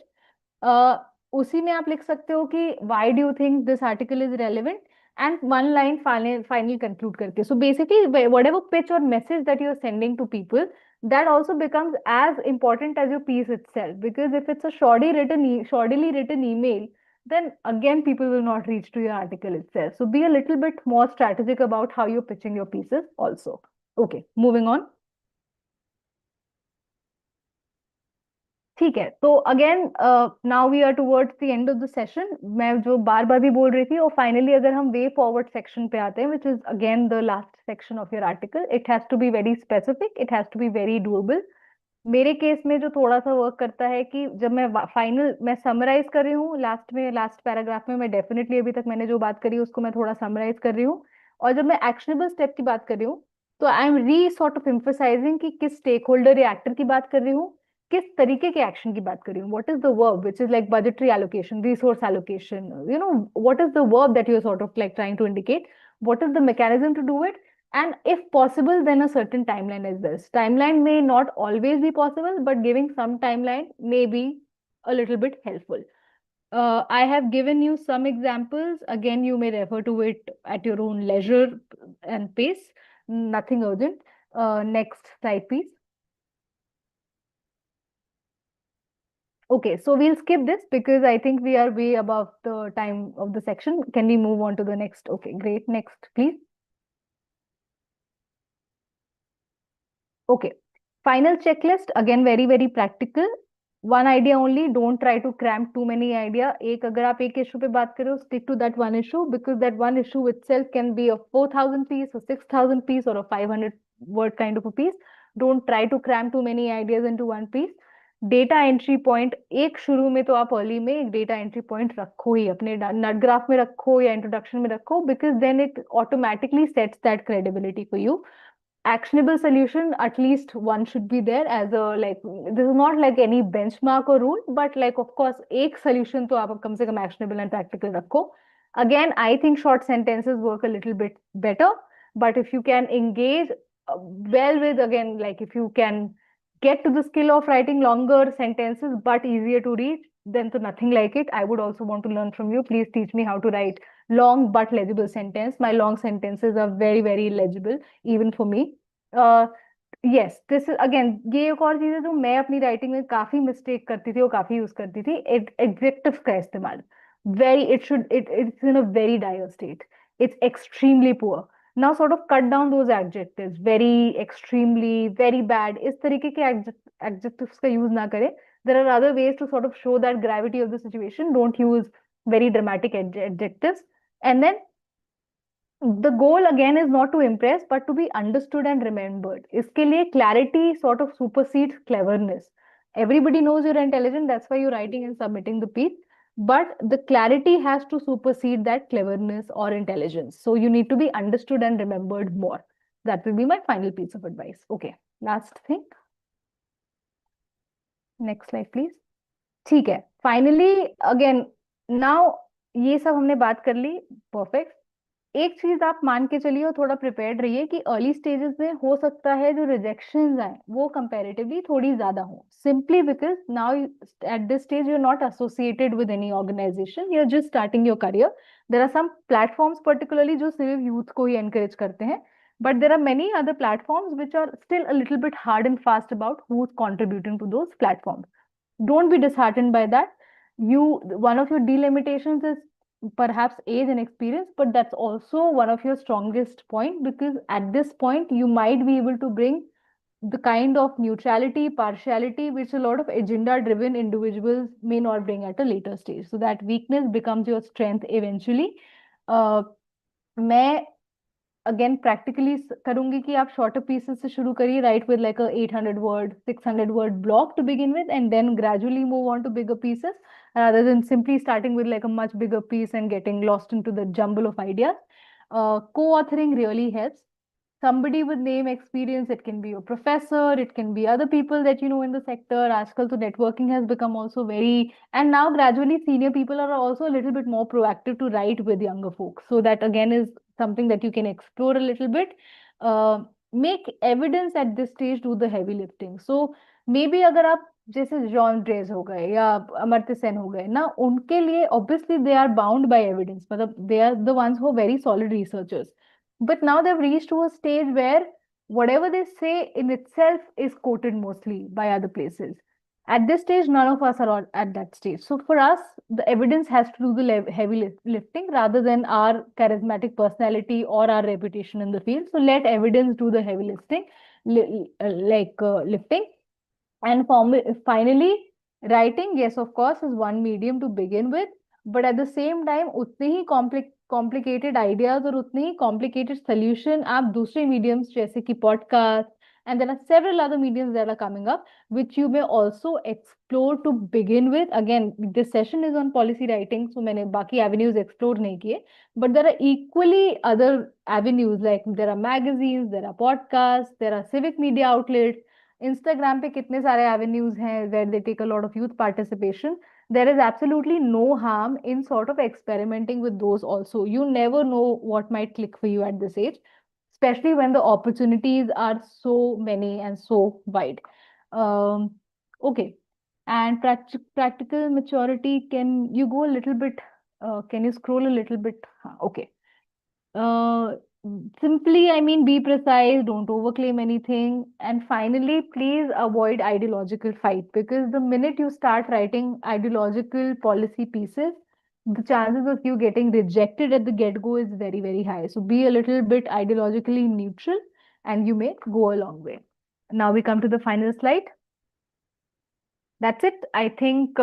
उसी में आप लिख सकते हो कि why do you think this article is relevant, and one line final conclude करके. So basically whatever pitch or message that you're sending to people, that also becomes as important as your piece itself, because if it's a shoddily written email, then again people will not reach to your article itself. So be a little bit more strategic about how you're pitching your pieces also. Okay, moving on. ठीक है, तो again now we are towards the end of the session. मैं जो बार बार भी बोल रही थी, और फाइनली अगर हम वे फॉरवर्ड सेक्शन पे आते हैं, which is again the last section of your article, it has to be very specific, it has to be very doable. मेरे केस में जो थोड़ा सा वर्क करता है कि जब मैं समराइज कर रही हूँ लास्ट पैराग्राफ में, मैं डेफिनेटली अभी तक मैंने जो बात करी उसको मैं थोड़ा समराइज कर रही हूँ, और जब मैं एक्शनेबल स्टेप की बात कर रही हूँ, तो आई एम री सॉर्ट ऑफ एम्फसाइजिंग कि किस स्टेक होल्डर या एक्टर की बात कर रही हूँ, किस तरीके के एक्शन की बात कर रही हूँ. What is the verb which is like budgetary allocation, resource allocation, what is the verb that you are sort of like trying to indicate, what is the mechanism to do it, and if possible then a certain timeline is this. Timeline may not always be possible, but giving some timeline may be a little bit helpful. I have given you some examples. Again, you may refer to it at your own leisure and pace. Nothing urgent. Next slide, please. Okay, so we'll skip this because I think we are way above the time of the section. Can we move on to the next? Okay, great. Next, please. Okay, final checklist, again very practical. One idea only, don't try to cram too many idea. एक अगर आप एक issue पे बात करो, stick to that one issue, because that one issue itself can be a 4,000 piece, a 6,000 piece, or a 500 word kind of a piece. Don't try to cram too many ideas into one piece. Data entry point, एक शुरू में तो आप early में एक data entry point रखो ही, अपने nut graph में रखो या introduction में रखो, because then it automatically sets that credibility for you. Actionable solution, at least one should be there as a, like, this is not like any benchmark or rule, but like of course एक solution तो आप कम से कम actionable and practical रखो. Again, I think short sentences work a little bit better, but if you can engage well with, again, like if you can get to the skill of writing longer sentences but easier to read, then so nothing like it. I would also want to learn from you. Please teach me how to write long but legible sentence. My long sentences are very legible even for me. Yes, this is again, ये एक और चीज है जो मैं अपनी writing में काफी मिस्टेक करती थी और काफी यूज करती थी, एडजेक्टिव्स का इस्तेमाल. It's in a very dire state. It's extremely poor. Now sort of cut down those adjectives, very, extremely, very bad. इस तरीके के adjectives का use ना करें. There are other ways to sort of show that gravity of the situation. Don't use very dramatic adjectives. And then the goal again is not to impress, but to be understood and remembered. इसके लिए clarity sort of supersedes cleverness. Everybody knows you're intelligent, that's why you're writing and submitting the piece. But the clarity has to supersede that cleverness or intelligence. So you need to be understood and remembered more. That will be my final piece of advice. Okay, last thing. Next slide, please. ठीक है, finally again, now ये सब हमने बात कर ली, perfect. एक चीज आप मान के चलिए और थोड़ा प्रिपेयर्ड रहिए कि अर्ली स्टेजेस में हो सकता है जो रिजेक्शंस आए वो कंपैरेटिवली थोड़ी ज्यादा हो, simply because now at this stage you are not associated with any organisation, you are just starting your career. There are some platforms particularly जो सिर्फ यूथ को ही एनकरेज करते हैं, but there are many other platforms which are still a little bit hard and fast about who's contributing to those platforms. Don't be disheartened by that. You, one of your delimitations is perhaps age and experience, but that's also one of your strongest point, because at this point you might be able to bring the kind of neutrality, partiality which a lot of agenda driven individuals may not bring at a later stage. So that weakness becomes your strength eventually. uh, मैं again practically करूंगी कि आप shorter pieces से शुरू करिए, right with like a 800 word 600 word block to begin with, and then gradually move on to bigger pieces rather than simply starting with like a much bigger piece and getting lost into the jumble of ideas. Co-authoring really helps. Somebody with name experience, it can be a professor, it can be other people that you know in the sector. Aajkal to networking has become also very, and now gradually senior people are also a little bit more proactive to write with younger folks, so that again is something that you can explore a little bit. Make evidence at this stage do the heavy lifting. So maybe अगर आप जैसे John dredge हो गए या अमर्त्य सेन हो गए ना, उनके लिए obviously they are bound by evidence, मतलब they are the ones who very solid researchers. But now they've reached to a stage where whatever they say in itself is quoted mostly by other places. At this stage, none of us are at that stage. So for us, the evidence has to do the heavy lifting rather than our charismatic personality or our reputation in the field. So let evidence do the heavy lifting, lifting. And finally, writing, yes, of course, is one medium to begin with, but at the same time, उतने ही complicated ideas और उतने ही complicated solution आप दूसरे mediums जैसे कि podcast, and there are several other mediums that are coming up, which you may also explore to begin with. Again, this session is on policy writing, so मैंने बाकी avenues explore नहीं किए, but there are equally other avenues, like there are magazines, there are podcasts, there are civic media outlets. Instagram पे कितने सारे avenues हैं where they take a lot of youth participation. There is absolutely no harm in sort of experimenting with those also. You never know what might click for you at this age, especially when the opportunities are so many and so wide. Okay, and practical maturity, can you go a little bit, can you scroll a little bit? Okay. uh, Simply, I mean, be precise, don't overclaim anything. And finally, please avoid ideological fight, because the minute you start writing ideological policy pieces, the chances of you getting rejected at the get-go is very, very high. So be a little bit ideologically neutral and you may go a long way. Now we come to the final slide. That's it. I think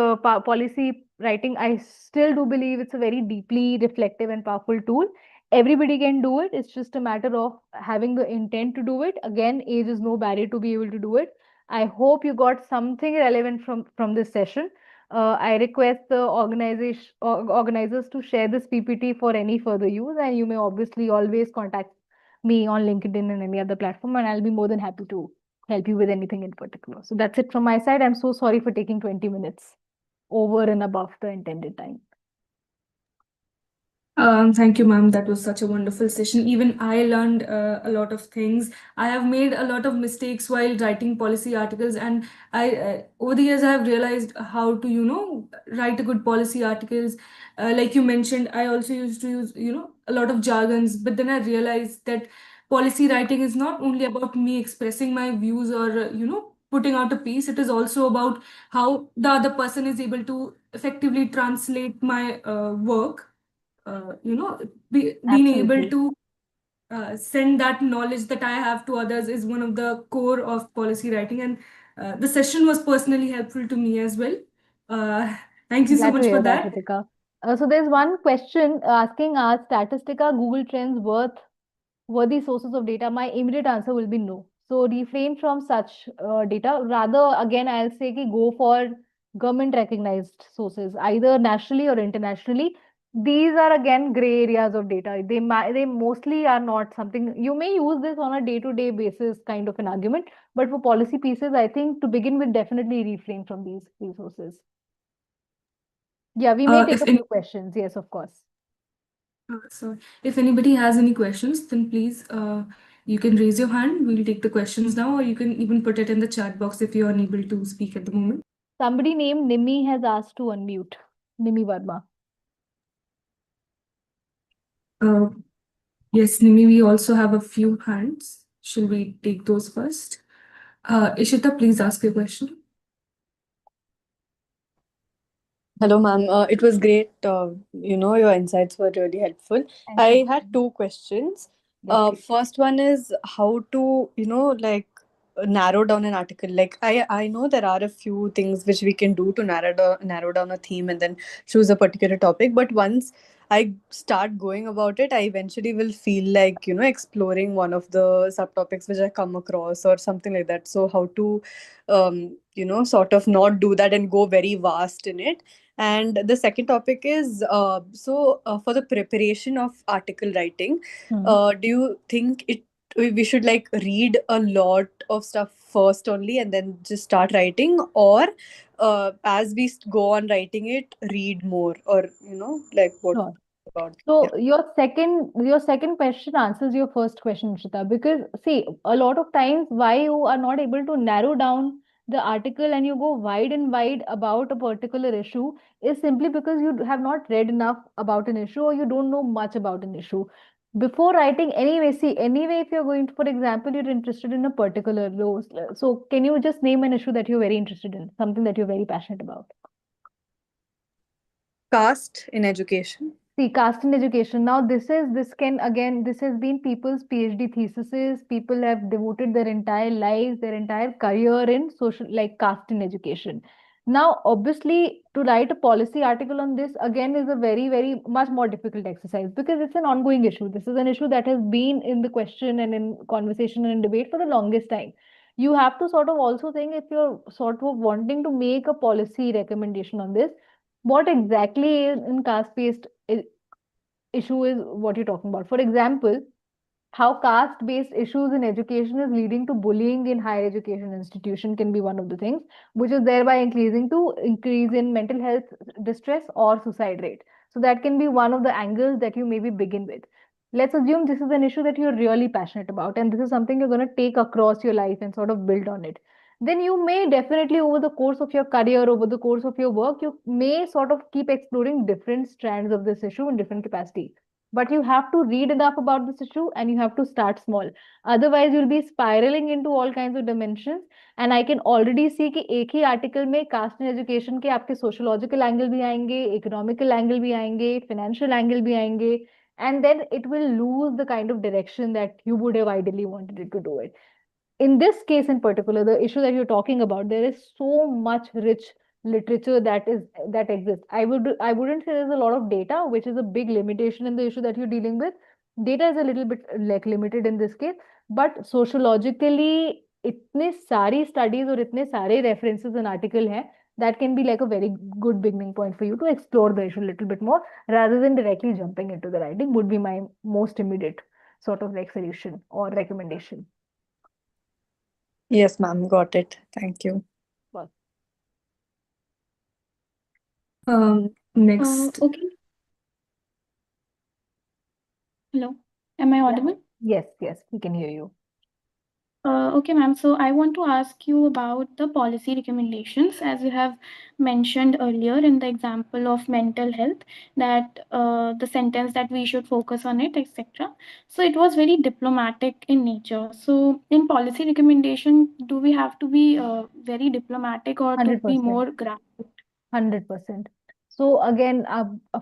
policy writing, I still do believe it's a very deeply reflective and powerful tool. Everybody can do it. It's just a matter of having the intent to do it. Again, age is no barrier to be able to do it. I hope you got something relevant from this session. I request the organizers to share this PPT for any further use, and you may obviously always contact me on LinkedIn and any other platform, and I'll be more than happy to help you with anything in particular. So that's it from my side. I'm so sorry for taking 20 minutes over and above the intended time. Thank you, ma'am. That was such a wonderful session. Even I learned a lot of things. I have made a lot of mistakes while writing policy articles, and I over the years I have realized how to, write a good policy articles. Like you mentioned, I also used to use, a lot of jargons, but then I realized that policy writing is not only about me expressing my views or, putting out a piece. It is also about how the other person is able to effectively translate my work. Being able to send that knowledge that I have to others is one of the core of policy writing, and the session was personally helpful to me as well. Thank you so Glad to much hear for that, that. Ritika. So there's one question asking, are Statistica Google Trends worthy sources of data? My immediate answer will be no. So refrain from such data. Rather, again, I'll say ki go for government recognized sources, either nationally or internationally. These are again gray areas of data. They mostly are not something you may use this on a day-to-day basis, kind of an argument. But for policy pieces, I think to begin with, definitely refrain from these resources. Yeah, we may take If a few questions. Yes, of course. So if anybody has any questions, then please you can raise your hand. We'll take the questions now, or you can even put it in the chat box if you're unable to speak at the moment. Somebody named Nimi has asked to unmute. Nimi Verma. Yes, Nimi, we also have a few hands. Shall we take those first? Ishita, please ask your question. Hello, ma'am. It was great. Your insights were really helpful. Thank I you. had two questions. Yes, please. First one is how to, narrow down an article. Like I know there are a few things which we can do to narrow down a theme and then choose a particular topic. But once I start going about it, I eventually will feel like, exploring one of the subtopics which I come across or something like that. So how to, sort of not do that and go very vast in it. And the second topic is for the preparation of article writing, do you think we should like read a lot of stuff first only and then just start writing, or as we go on writing it, read more, or like what Sure. about? So your second question answers your first question, Shita, because see, a lot of times why you are not able to narrow down the article and you go wide and wide about a particular issue is simply because you have not read enough about an issue or you don't know much about an issue. Before writing, anyway, see, anyway, if you're going to, for example, you're interested in a particular law, so can you just name an issue that you're very interested in, something that you're very passionate about? Caste in education. See, caste in education. Now, this has been people's PhD theses. People have devoted their entire lives, their entire career in social, like caste in education. Now, obviously, to write a policy article on this again is a very, very much more difficult exercise because it's an ongoing issue. This is an issue that has been in the question and in conversation and in debate for the longest time. You have to sort of also think if you're sort of wanting to make a policy recommendation on this, what exactly is in caste-based issue is what you're talking about. For example, how caste-based issues in education is leading to bullying in higher education institution can be one of the things, which is thereby increase in mental health distress or suicide rate. So that can be one of the angles that you maybe begin with. Let's assume this is an issue that you're really passionate about, and this is something you're going to take across your life and sort of build on it. Then you may definitely, over the course of your career, over the course of your work, you may sort of keep exploring different strands of this issue in different capacities, but you have to read enough about this issue and you have to start small. Otherwise you'll be spiraling into all kinds of dimensions, and I can already see कि एक ही article में cast and education के आपके sociological angle भी आएंगे, economical angle भी आएंगे, financial angle भी आएंगे, and then it will lose the kind of direction that you would have ideally wanted it to do it. In this case in particular, the issue that you're talking about, there is so much rich literature that exists. I wouldn't say there's a lot of data, which is a big limitation in the issue that you're dealing with. Data is a little bit like limited in this case, but sociologically इतने सारी studies और इतने सारे references and article हैं, that can be like a very good beginning point for you to explore the issue a little bit more rather than directly jumping into the writing would be my most immediate sort of like solution or recommendation. Yes, ma'am. Got it. Thank you. Well, Next. Okay. Hello. Am I audible? yes, we can hear you. Okay, ma'am. So I want to ask you about the policy recommendations, as you have mentioned earlier in the example of mental health, that the sentence that we should focus on it, etc. So it was very diplomatic in nature. So in policy recommendation, do we have to be very diplomatic or to be 100%. more graphic? 100%. So again,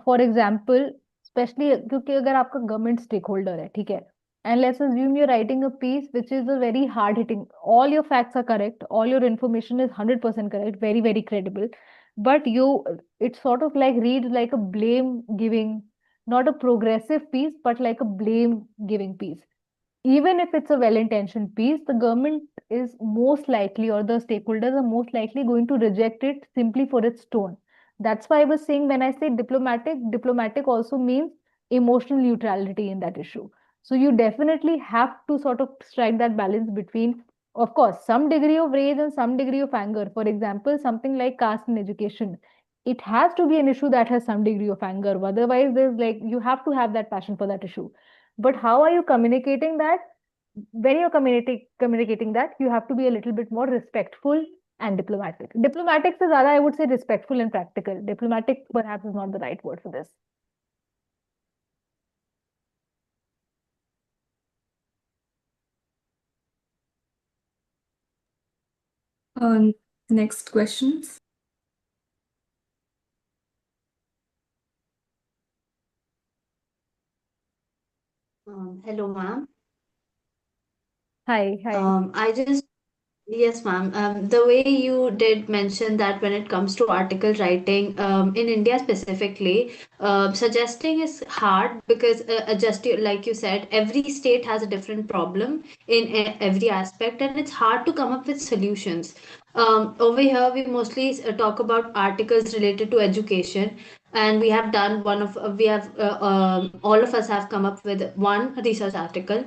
for example, especially क्योंकि अगर आपका government stakeholder है, ठीक है, and let's assume you're writing a piece which is a very hard hitting, all your facts are correct, all your information is 100% correct, very, very credible, but it sort of like reads like a blame giving, not a progressive piece, but like a blame giving piece. Even if it's a well-intentioned piece, the government is most likely, or the stakeholders are most likely going to reject it simply for its tone. That's why I was saying when I say diplomatic also means emotional neutrality in that issue. So you definitely have to sort of strike that balance between, of course, some degree of rage and some degree of anger. For example, something like caste in education. it has to be an issue that has some degree of anger. Otherwise, there's like, you have to have that passion for that issue. But how are you communicating that? When you're communicating that, you have to be a little bit more respectful and diplomatic. Diplomatic is rather, I would say, respectful and practical. Diplomatic perhaps is not the right word for this. Next questions. Hello, ma'am. Hi. Yes, ma'am. The way you did mention that when it comes to article writing, in India specifically, suggesting is hard because like you said, every state has a different problem in every aspect, and it's hard to come up with solutions. Over here, we mostly talk about articles related to education, and we have done all of us have come up with one research article.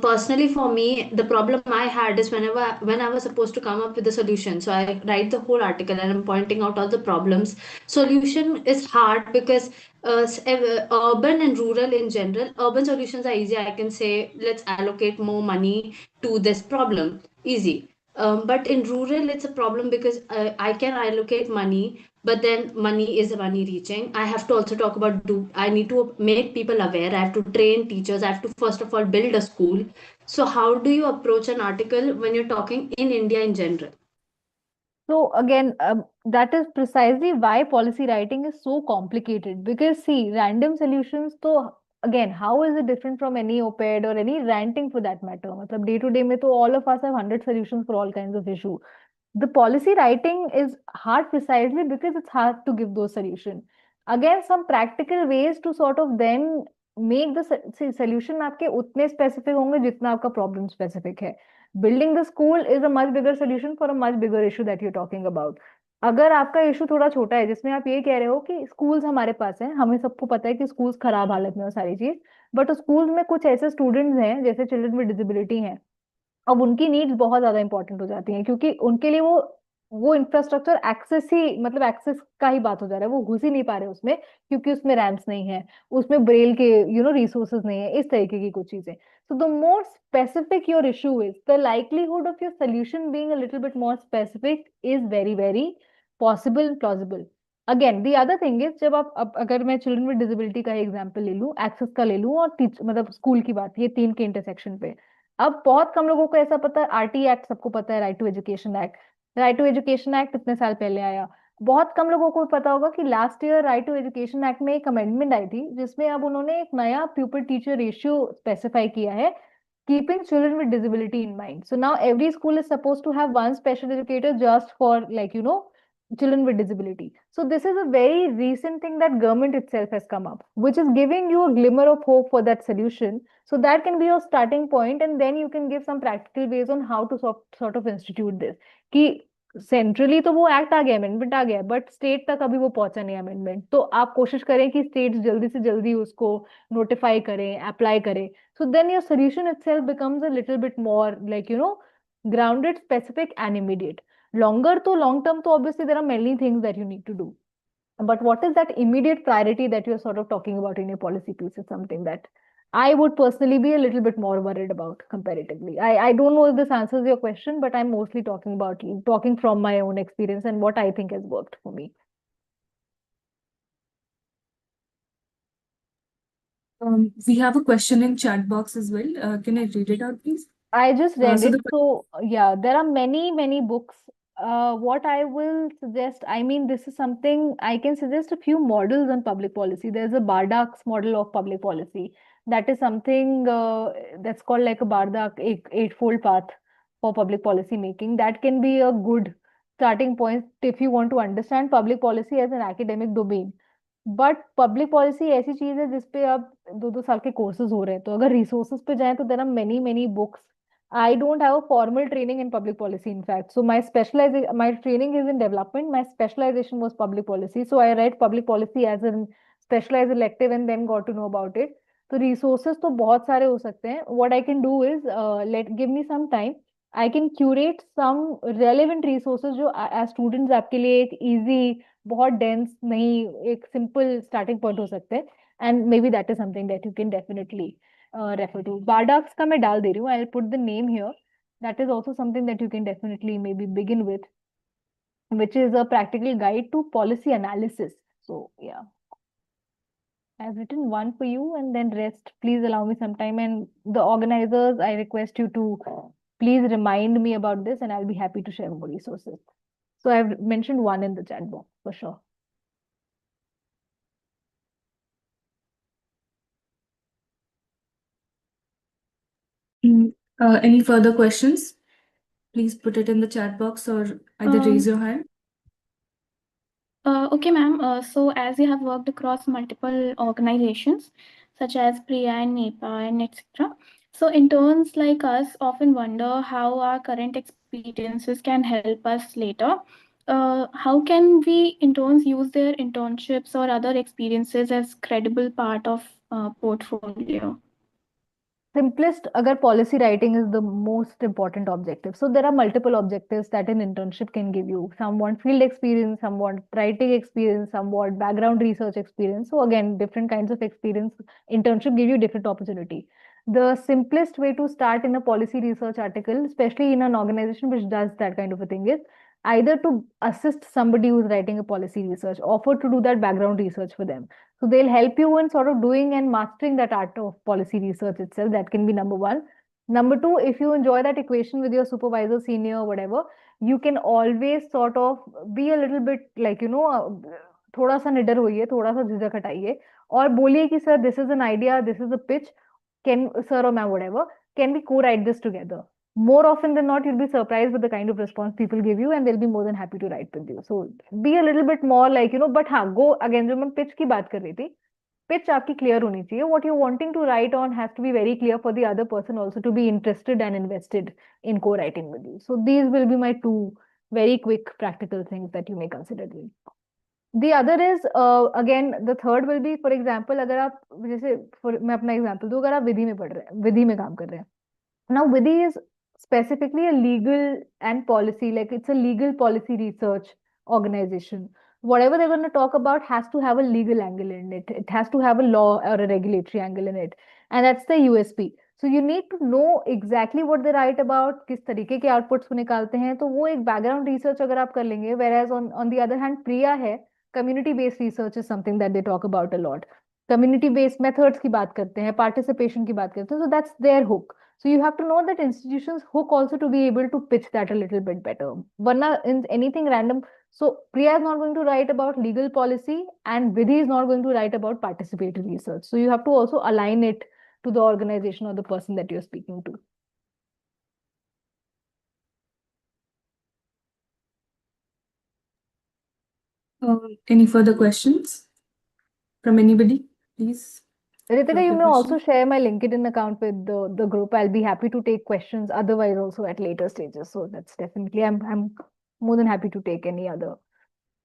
Personally, for me, the problem I had is when I was supposed to come up with a solution. So I write the whole article and I'm pointing out all the problems. Solution is hard because urban and rural in general, urban solutions are easy. I can say, let's allocate more money to this problem. Easy. But in rural, it's a problem because I can allocate money, but then money is money reaching. I have to also talk about I need to make people aware. I have to train teachers. I have to first of all build a school. So how do you approach an article when you're talking in India in general? So again, that is precisely why policy writing is so complicated. Because see, random solutions. So again, how is it different from any op-ed or any ranting for that matter? मतलब day to day में तो all of us have 100 solutions for all kinds of issue. The policy writing is hard precisely because it's hard to give those solutions. Again, some practical ways to sort of then make the solution आपके उतने specific होंगे जितना आपका problem specific है. Building the school is a much bigger solution for a much bigger issue that you're talking about. अगर आपका issue थोड़ा छोटा है जिसमें आप ये कह रहे हो कि स्कूल्स हमारे पास हैं, हमें सबको पता है कि स्कूल्स खराब हालत में और सारी चीज, बट स्कूल में कुछ ऐसे स्टूडेंट्स हैं जैसे चिल्ड्रन विद डिसेबिलिटी हैं, अब उनकी नीड्स बहुत ज्यादा इंपॉर्टेंट हो जाती हैं क्योंकि उनके लिए वो इंफ्रास्ट्रक्चर एक्सेस ही मतलब एक्सेस का ही बात हो जा रहा है, वो घुस ही नहीं पा रहे उसमें क्योंकि उसमें रैम्प्स नहीं है, उसमें ब्रेल के रिसोर्सेज नहीं है, इस तरीके की कुछ चीजें. So the more specific your issue is, the likelihood of your solution being a little bit more specific is very very possible and plausible. Again the other thing is, जब आप अब अगर मैं चिल्ड्रन विद डिसेबिलिटी का example ले लूं, access का ले लूं और मतलब स्कूल की बात, ये तीन के इंटरसेक्शन पे, अब बहुत कम लोगों को ऐसा पता है. आरटी एक्ट सबको पता है, right to education act. Right to education act कितने साल पहले आया? बहुत कम लोगों को पता होगा कि last year right to education act में एक अमेंडमेंट आई थी जिसमें अब उन्होंने एक नया प्यूपिल टीचर रेशियो स्पेसिफाई किया है, keeping children with disability in mind. So now every school is supposed to have one special educator just for children with disability. So this is a very recent thing that government itself has come up, which is giving you a glimmer of hope for that solution. So that can be your starting point, and then you can give some practical ways on how to sort of institute this. कि centrally तो वो act आ गया, amendment आ गया, but state तक अभी वो पहुंचा नहीं अमेंडमेंट. तो आप कोशिश करें कि स्टेट्स जल्दी से जल्दी उसको नोटिफाई करें, अप्लाई करें. So then your solution itself becomes a little bit more grounded, specific and immediate. Longer to long term, so obviously there are many things that you need to do. But what is that immediate priority that you're sort of talking about in your policy piece is something that I would personally be a little bit more worried about comparatively. I don't know if this answers your question, but I'm mostly talking from my own experience and what I think has worked for me. We have a question in chat box as well. Can I read it out, please? I just read so it. the- So yeah, there are many books. What I will suggest, I mean, this is something I can suggest a few models on public policy. There's a Bardak's model of public policy. That is something that's called like a Bardak eightfold path for public policy making. That can be a good starting point if you want to understand public policy as an academic domain. But public policy ऐसी चीज है जिसपे अब 2-2 साल के courses हो रहे हैं, तो अगर रिसोर्सेज पे जाएं तो there are many books. I don't have a formal training in public policy, in fact. So my training is in development. My specialization was public policy. So I read public policy as a specialized elective and then got to know about it. तो resources तो बहुत सारे हो सकते हैं. What I can do is give me some time. I can curate some relevant resources जो as students आपके लिए एक easy बहुत dense नहीं, एक simple starting point हो सकते हैं, and maybe that is something that you can definitely refer to. Bardak's का मैं डाल दे रही हूँ, I'll put the name here. That is also something that you can definitely maybe begin with, which is a practical guide to policy analysis. So yeah, I've written one for you, and then rest, please allow me some time. And the organizers, I request you to please remind me about this, and I'll be happy to share more resources. So I've mentioned one in the chat box for sure. Any further questions? Please put it in the chat box or either raise your hand. Okay, ma'am. So as you have worked across multiple organizations such as PRIA and NIEPA and etc., so interns like us often wonder how our current experiences can help us later. How can we interns use their internships or other experiences as credible part of portfolio? Simplest, agar policy writing is the most important objective. So there are multiple objectives that an internship can give you. Some want field experience, some want writing experience, some want background research experience. So again, different kinds of experience. Internship give you different opportunity. The simplest way to start in a policy research article, especially in an organization which does that kind of a thing, is either to assist somebody who's writing a policy research, offer to do that background research for them. So they'll help you in sort of doing and mastering that art of policy research itself. That can be number one. Number two, if you enjoy that equation with your supervisor, senior, whatever, you can always sort of be a little bit like, थोड़ा सा निडर होइए, थोड़ा सा झिझक हटाइए और बोलिए कि sir, this is an idea, this is a pitch, can sir or ma'am, whatever, can we co-write this together? More often than not, you'll be surprised with the kind of response people give you, and they'll be more than happy to write with you. So be a little bit more like, but हाँ, go again, जो मैं pitch की बात कर रही थी, pitch आपकी clear होनी चाहिए. What you're wanting to write on has to be very clear for the other person also to be interested and invested in co-writing with you. So these will be my two very quick practical things that you may consider doing. The other is again, the third will be, for example, अगर आप जैसे मैं अपना example दूं, अगर आप विधि में पढ़ रहे हैं, विधि में काम कर रहे हैं. Now Vidhi is specifically a legal and policy, like it's a legal policy research organization. Whatever they're going to talk about has to have a legal angle in it. It has to have a law or a regulatory angle in it, and that's the USP. So you need to know exactly what they write about, किस तरीके के outputs को निकालते हैं. तो वो एक background research अगर आप कर लेंगे, whereas on the other hand, प्रिया है, community based research is something that they talk about a lot. Community based methods की बात करते हैं, participation की बात करते हैं. So that's their hook. So you have to know that institutions hook also to be able to pitch that a little bit better. Varna in anything random. So Priya is not going to write about legal policy, and Vidhi is not going to write about participatory research. So you have to also align it to the organization or the person that you're speaking to. Any further questions from anybody, please? Ritika, you may also share my LinkedIn account with the group. I'll be happy to take questions otherwise also at later stages. So that's definitely, I'm more than happy to take any other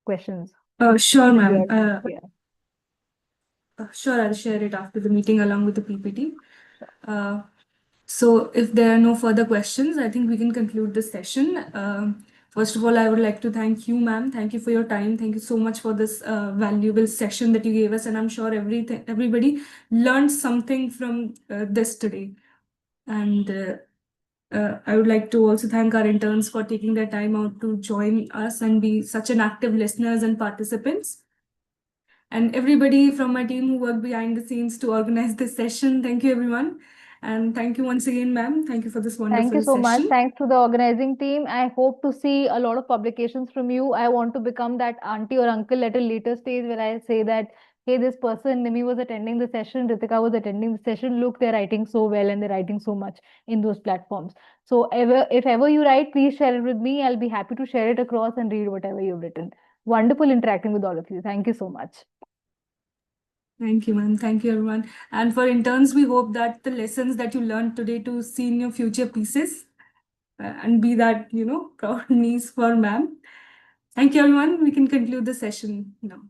questions. Sure, ma'am. Yeah. Sure, I'll share it after the meeting along with the PPT. So if there are no further questions, I think we can conclude this session. First of all, I would like to thank you, ma'am. Thank you for your time. Thank you so much for this valuable session that you gave us. And I'm sure everybody learned something from this today. And I would like to also thank our interns for taking their time out to join us and be such an active listeners and participants. And everybody from my team who worked behind the scenes to organize this session. Thank you, everyone. And thank you once again, ma'am. Thank you for this wonderful session. Thank you so much. Thanks to the organizing team. I hope to see a lot of publications from you. I want to become that auntie or uncle at a later stage where I say that, hey, this person, Nimi was attending the session, Ritika was attending the session. Look, they're writing so well and they're writing so much in those platforms. So if ever you write, please share it with me. I'll be happy to share it across and read whatever you've written. Wonderful interacting with all of you. Thank you so much. Thank you, ma'am. Thank you, everyone. And for interns, we hope that the lessons that you learned today to see in your future pieces and be that, proud niece for ma'am. Thank you, everyone. We can conclude the session now.